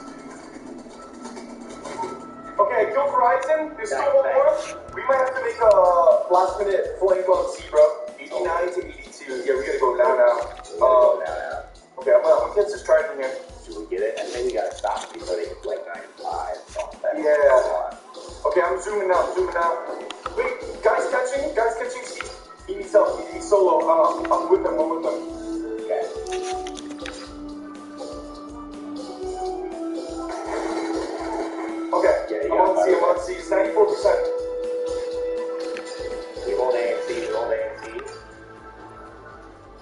Okay, I killed Horizon. There's still one more. We might have to make a last minute flank on C, bro. 89 to 82. Yeah, we gotta go now. Okay, I'm gonna get this charging here. Should we get it? I think we gotta stop before they get like 95. Yeah. Okay, I'm zooming out. Wait, guys catching C. He needs help. He's solo. I'm with him. Okay. Okay, I'm on C. It's 94%. We hold ANC.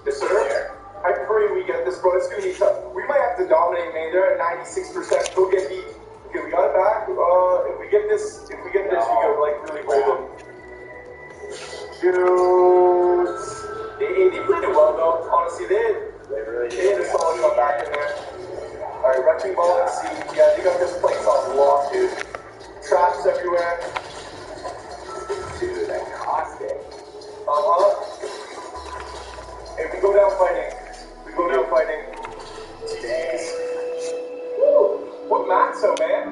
Yes, sir. I pray we get this, bro. It's gonna be tough. We might have to dominate, man. They're at 96%. Go get beat. Okay, we got it back. If we get this, we gotta like really hold them. Dudes. They played it well though. Honestly, they had a solid comeback in there. Alright, wrecking ball at C. Yeah, they got this place on lock, dude. Traps everywhere. Dude, that caustic. Hey, we go down fighting. Jeez. Woo! What Maxo, man?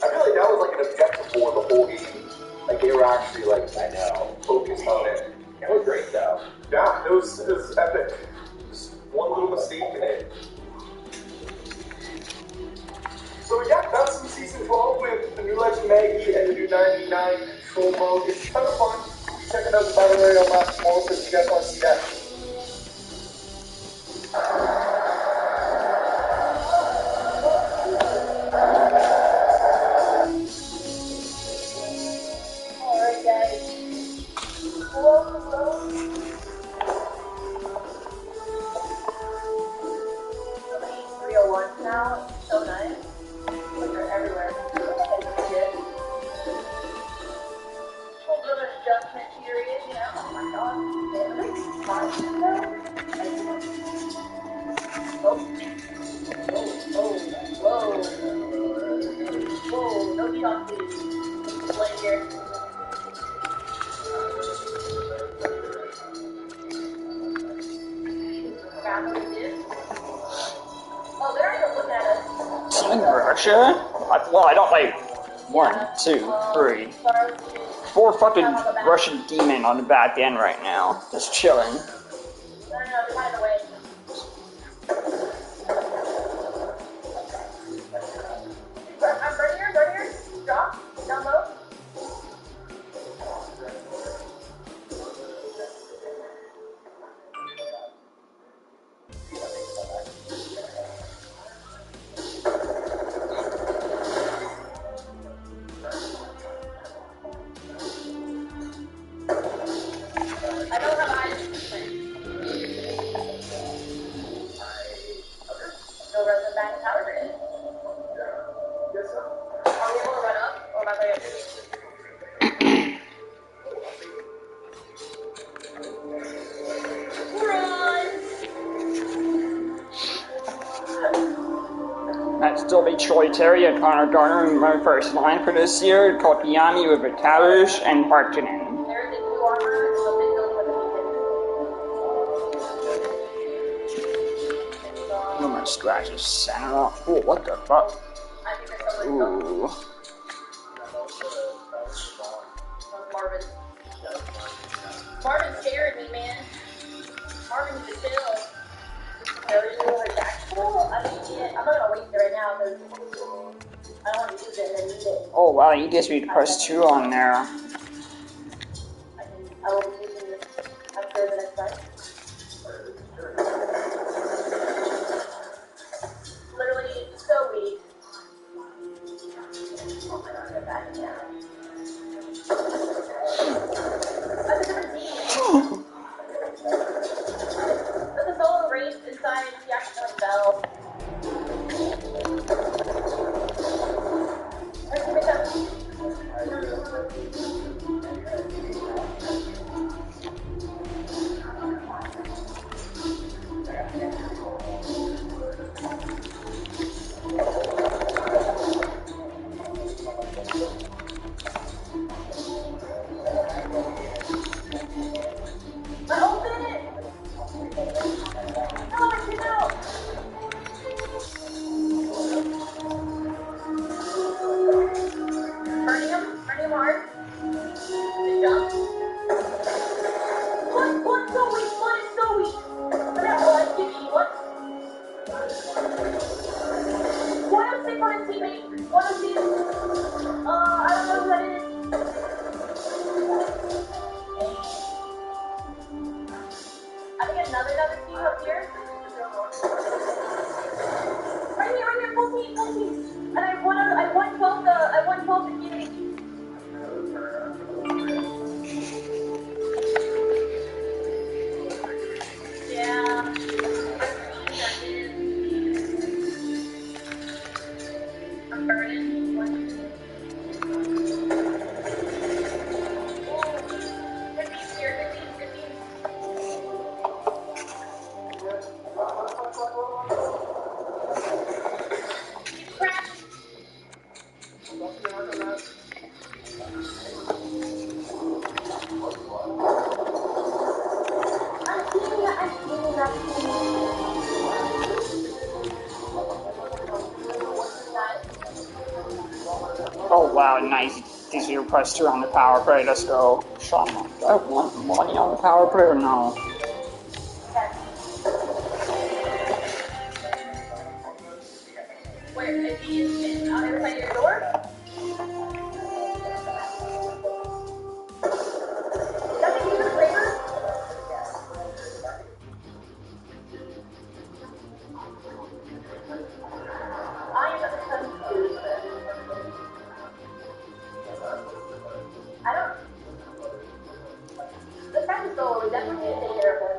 I feel like that was like an objective for the whole game. Like they were actually like, I know, focused on it. That was great though. Yeah, it was epic. Just one little mistake in it. So yeah, that's some season 12 with the new Legend Maggie and the new 99 control mode. It's kind of fun. Check it out the Battle Royale last tomorrow if you guys want to see that. Alright guys. Hello. 301 now. So nice. They're everywhere. Whole little adjustment period, you know. Oh my god. Whoa, no shot, please. Play here. Oh, they're not even looking at us. Team Russia? Well, I don't like 1, 2, 3, 4 fucking Russian demon on the back end right now. Just chilling. No, they're running away. I'm right here. Drop. Down low. I don't have eyes. No resin back power grid. Yes, sir. Are we able to run up? Or am I going to That'd still be Troy Terry and Connor Garner in my first line for this year. Kopiani with Vitalush and Parkinen. There's a 2 armor and a big building with a beacon. Rumor scratches center off. Oh, what the fuck? I think there's someone Ooh. Marvin's scaring me, man. Marvin's the chill. There's no other tactical. I mean, yeah, I'm not gonna waste it right now because I don't want to use it and then need it. Oh wow, you guess we press 2 on there. I will be using this after the next time. Literally so weak. Oh my god, get back down. I'm a different team. There's a solo race inside the actual bell. Let's give it up. Open it! No, I can't out! Burning him hard. Good jump. What? So weak? What is so weak? What that was? Give me what? 106 on his teammate. 106. I don't know who that is. I think another team up here. wow, nice. DC plus 2 on the power play. Let's go. Sean, do I want money on the power play or no? Where? Is he on the other side of your door? Doesn't he have a flavor? I am confused. I don't. The fact is, though, we definitely need to take care of him.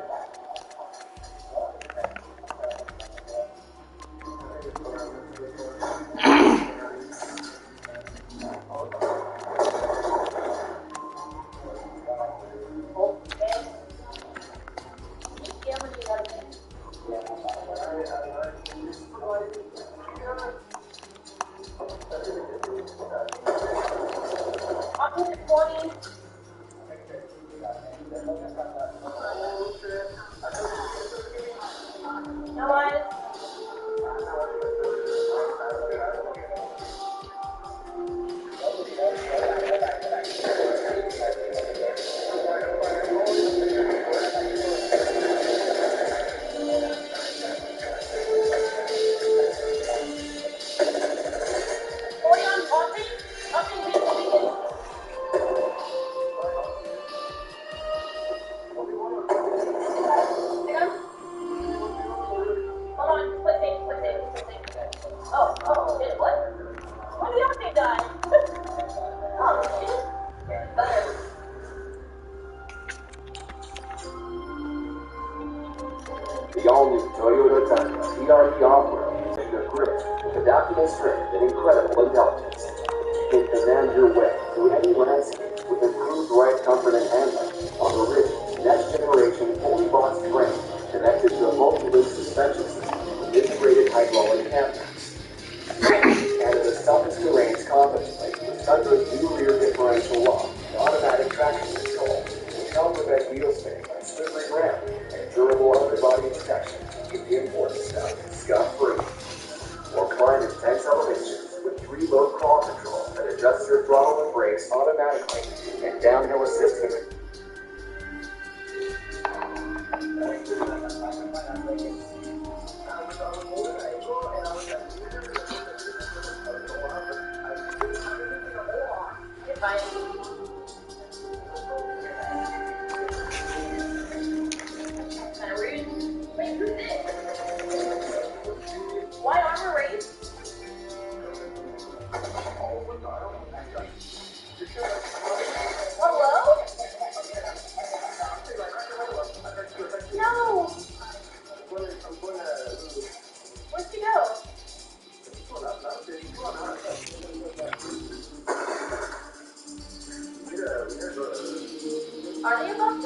The all-new Toyota Tundra TRD off-road is your grit with adaptable strength and incredible intelligence. It commands your way through any landscape with improved ride comfort and handling on the rigid, next-generation, fully boxed frame connected to a multi-link suspension system with integrated hydraulic hammers. Canada's toughest terrains confidently with Tundra's new rear differential lock and automatic traction control, which help prevent wheel spinning on slippery ground and durable underbody protection to keep the important stuff scuff-free. Or climb intense elevations with 3-mode crawl control that adjusts your throttle and brakes automatically and downhill assistance. Why armor race? Hello? No. Where'd she go? Are they above me?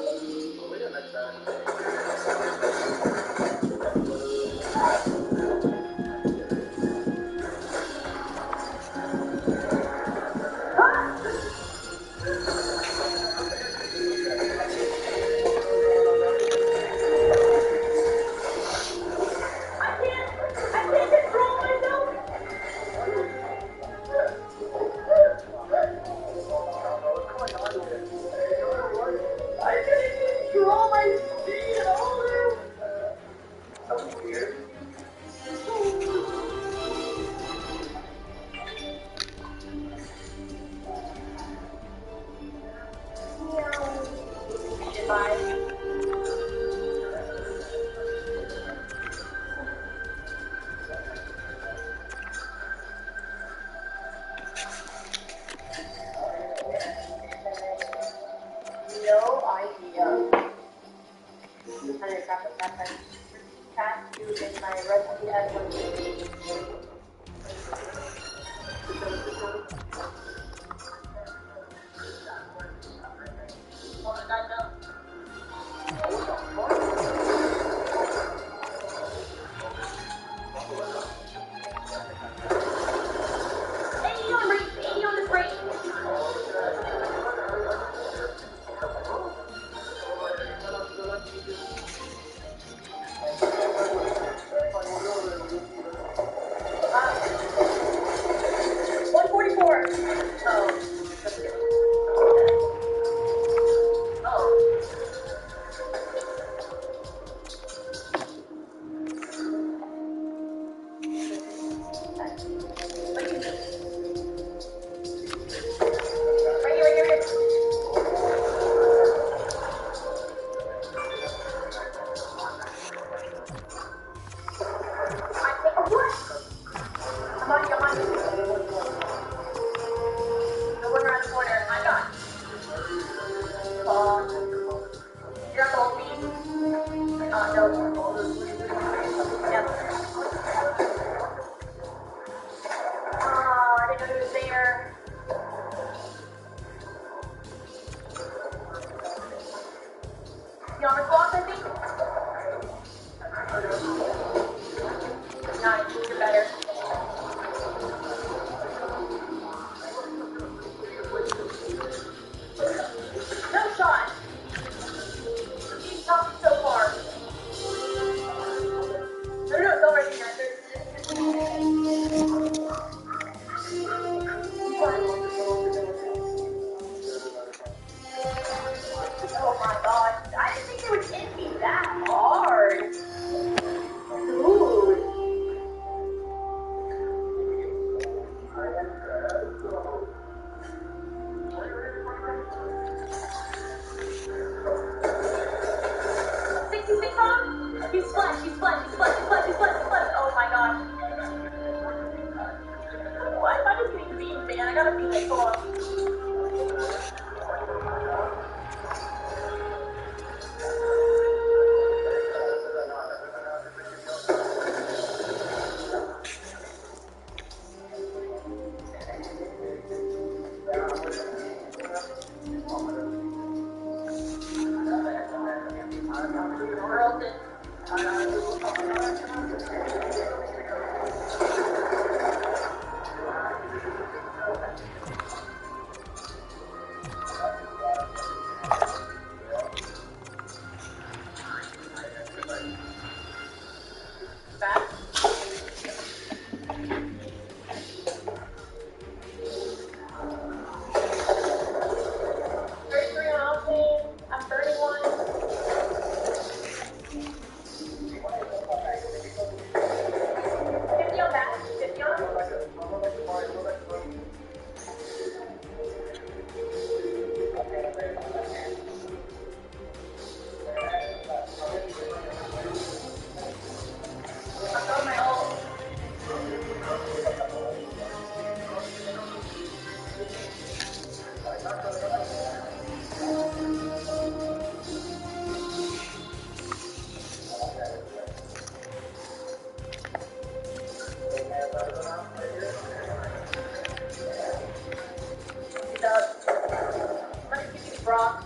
Brock.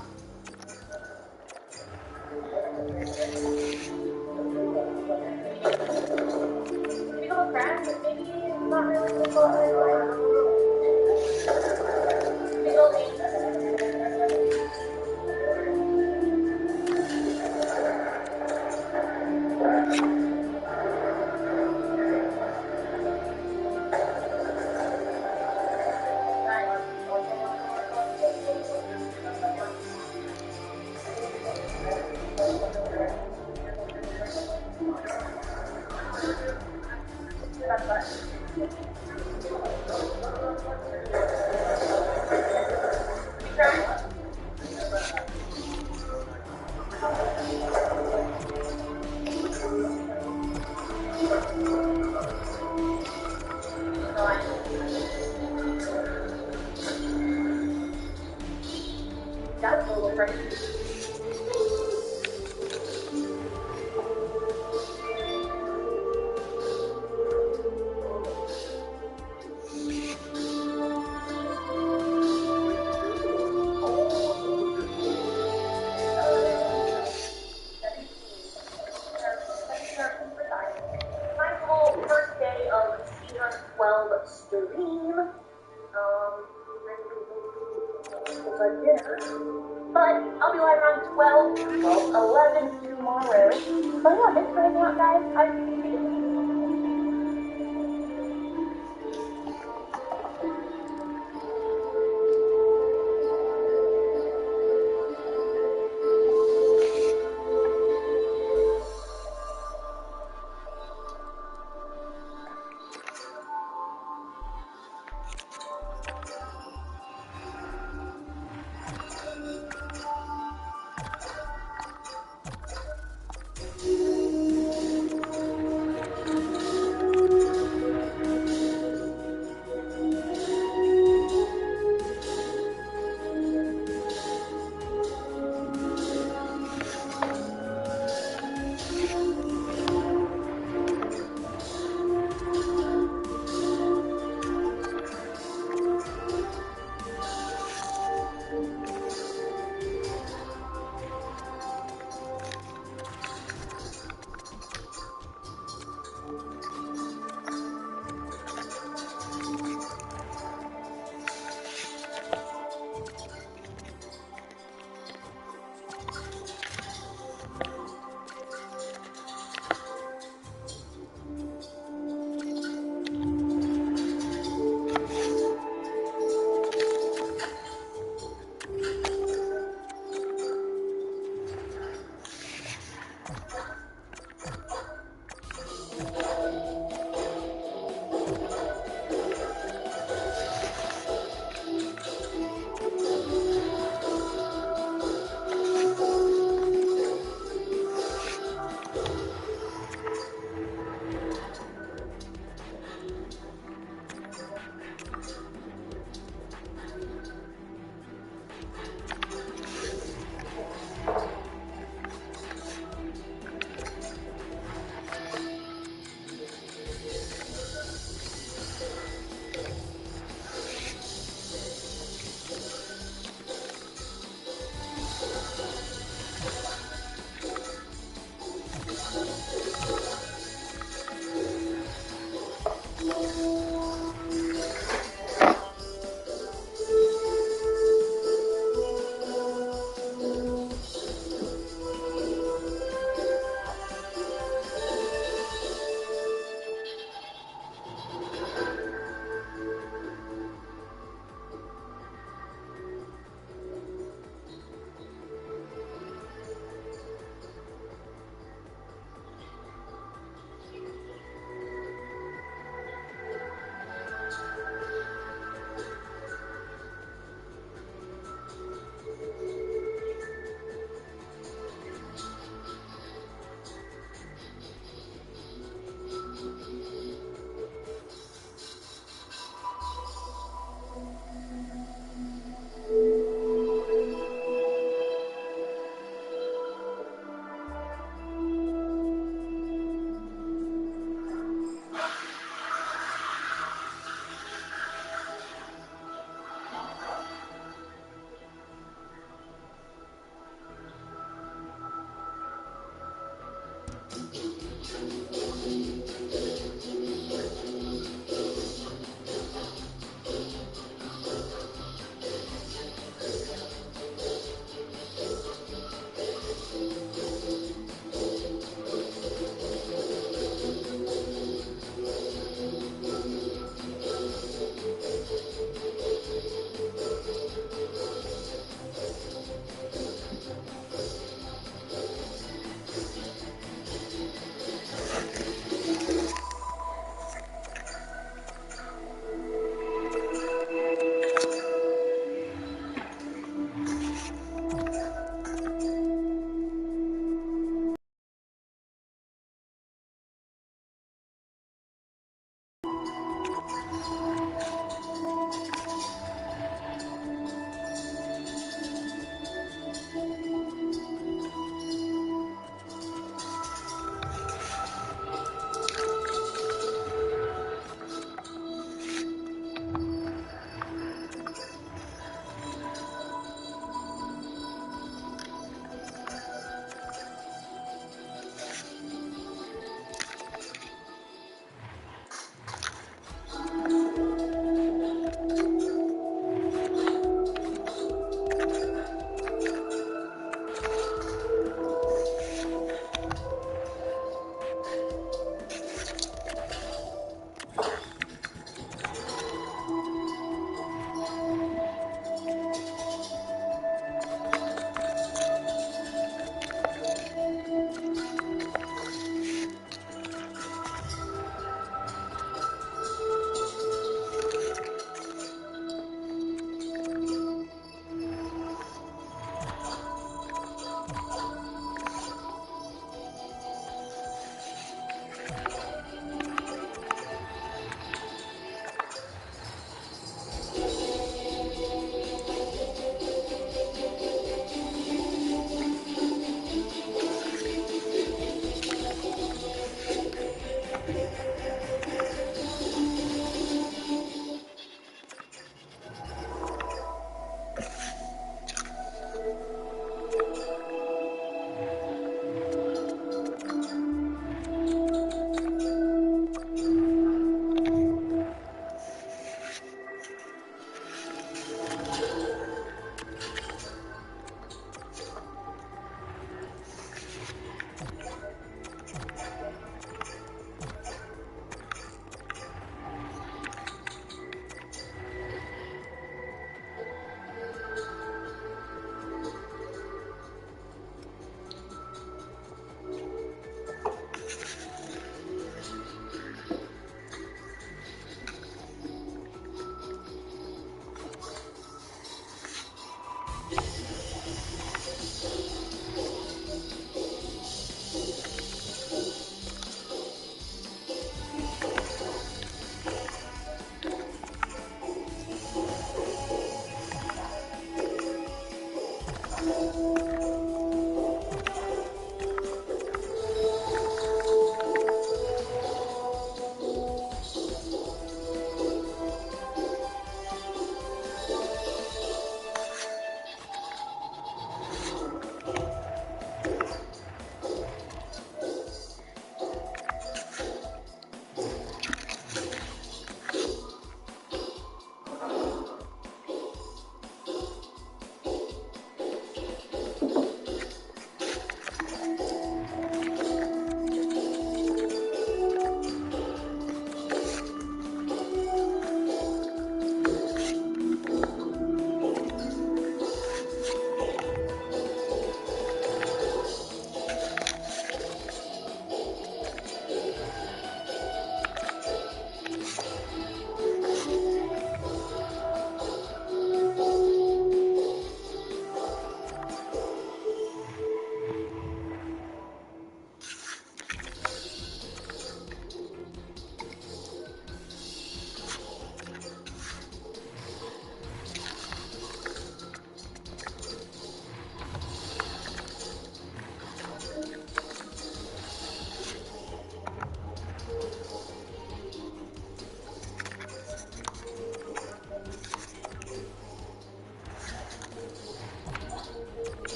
Become a friend, but maybe not really people That's a little crazy. First day of season 12 stream. Dinner. But I'll be live around 12, 11 tomorrow. But yeah, thanks for hanging out, guys.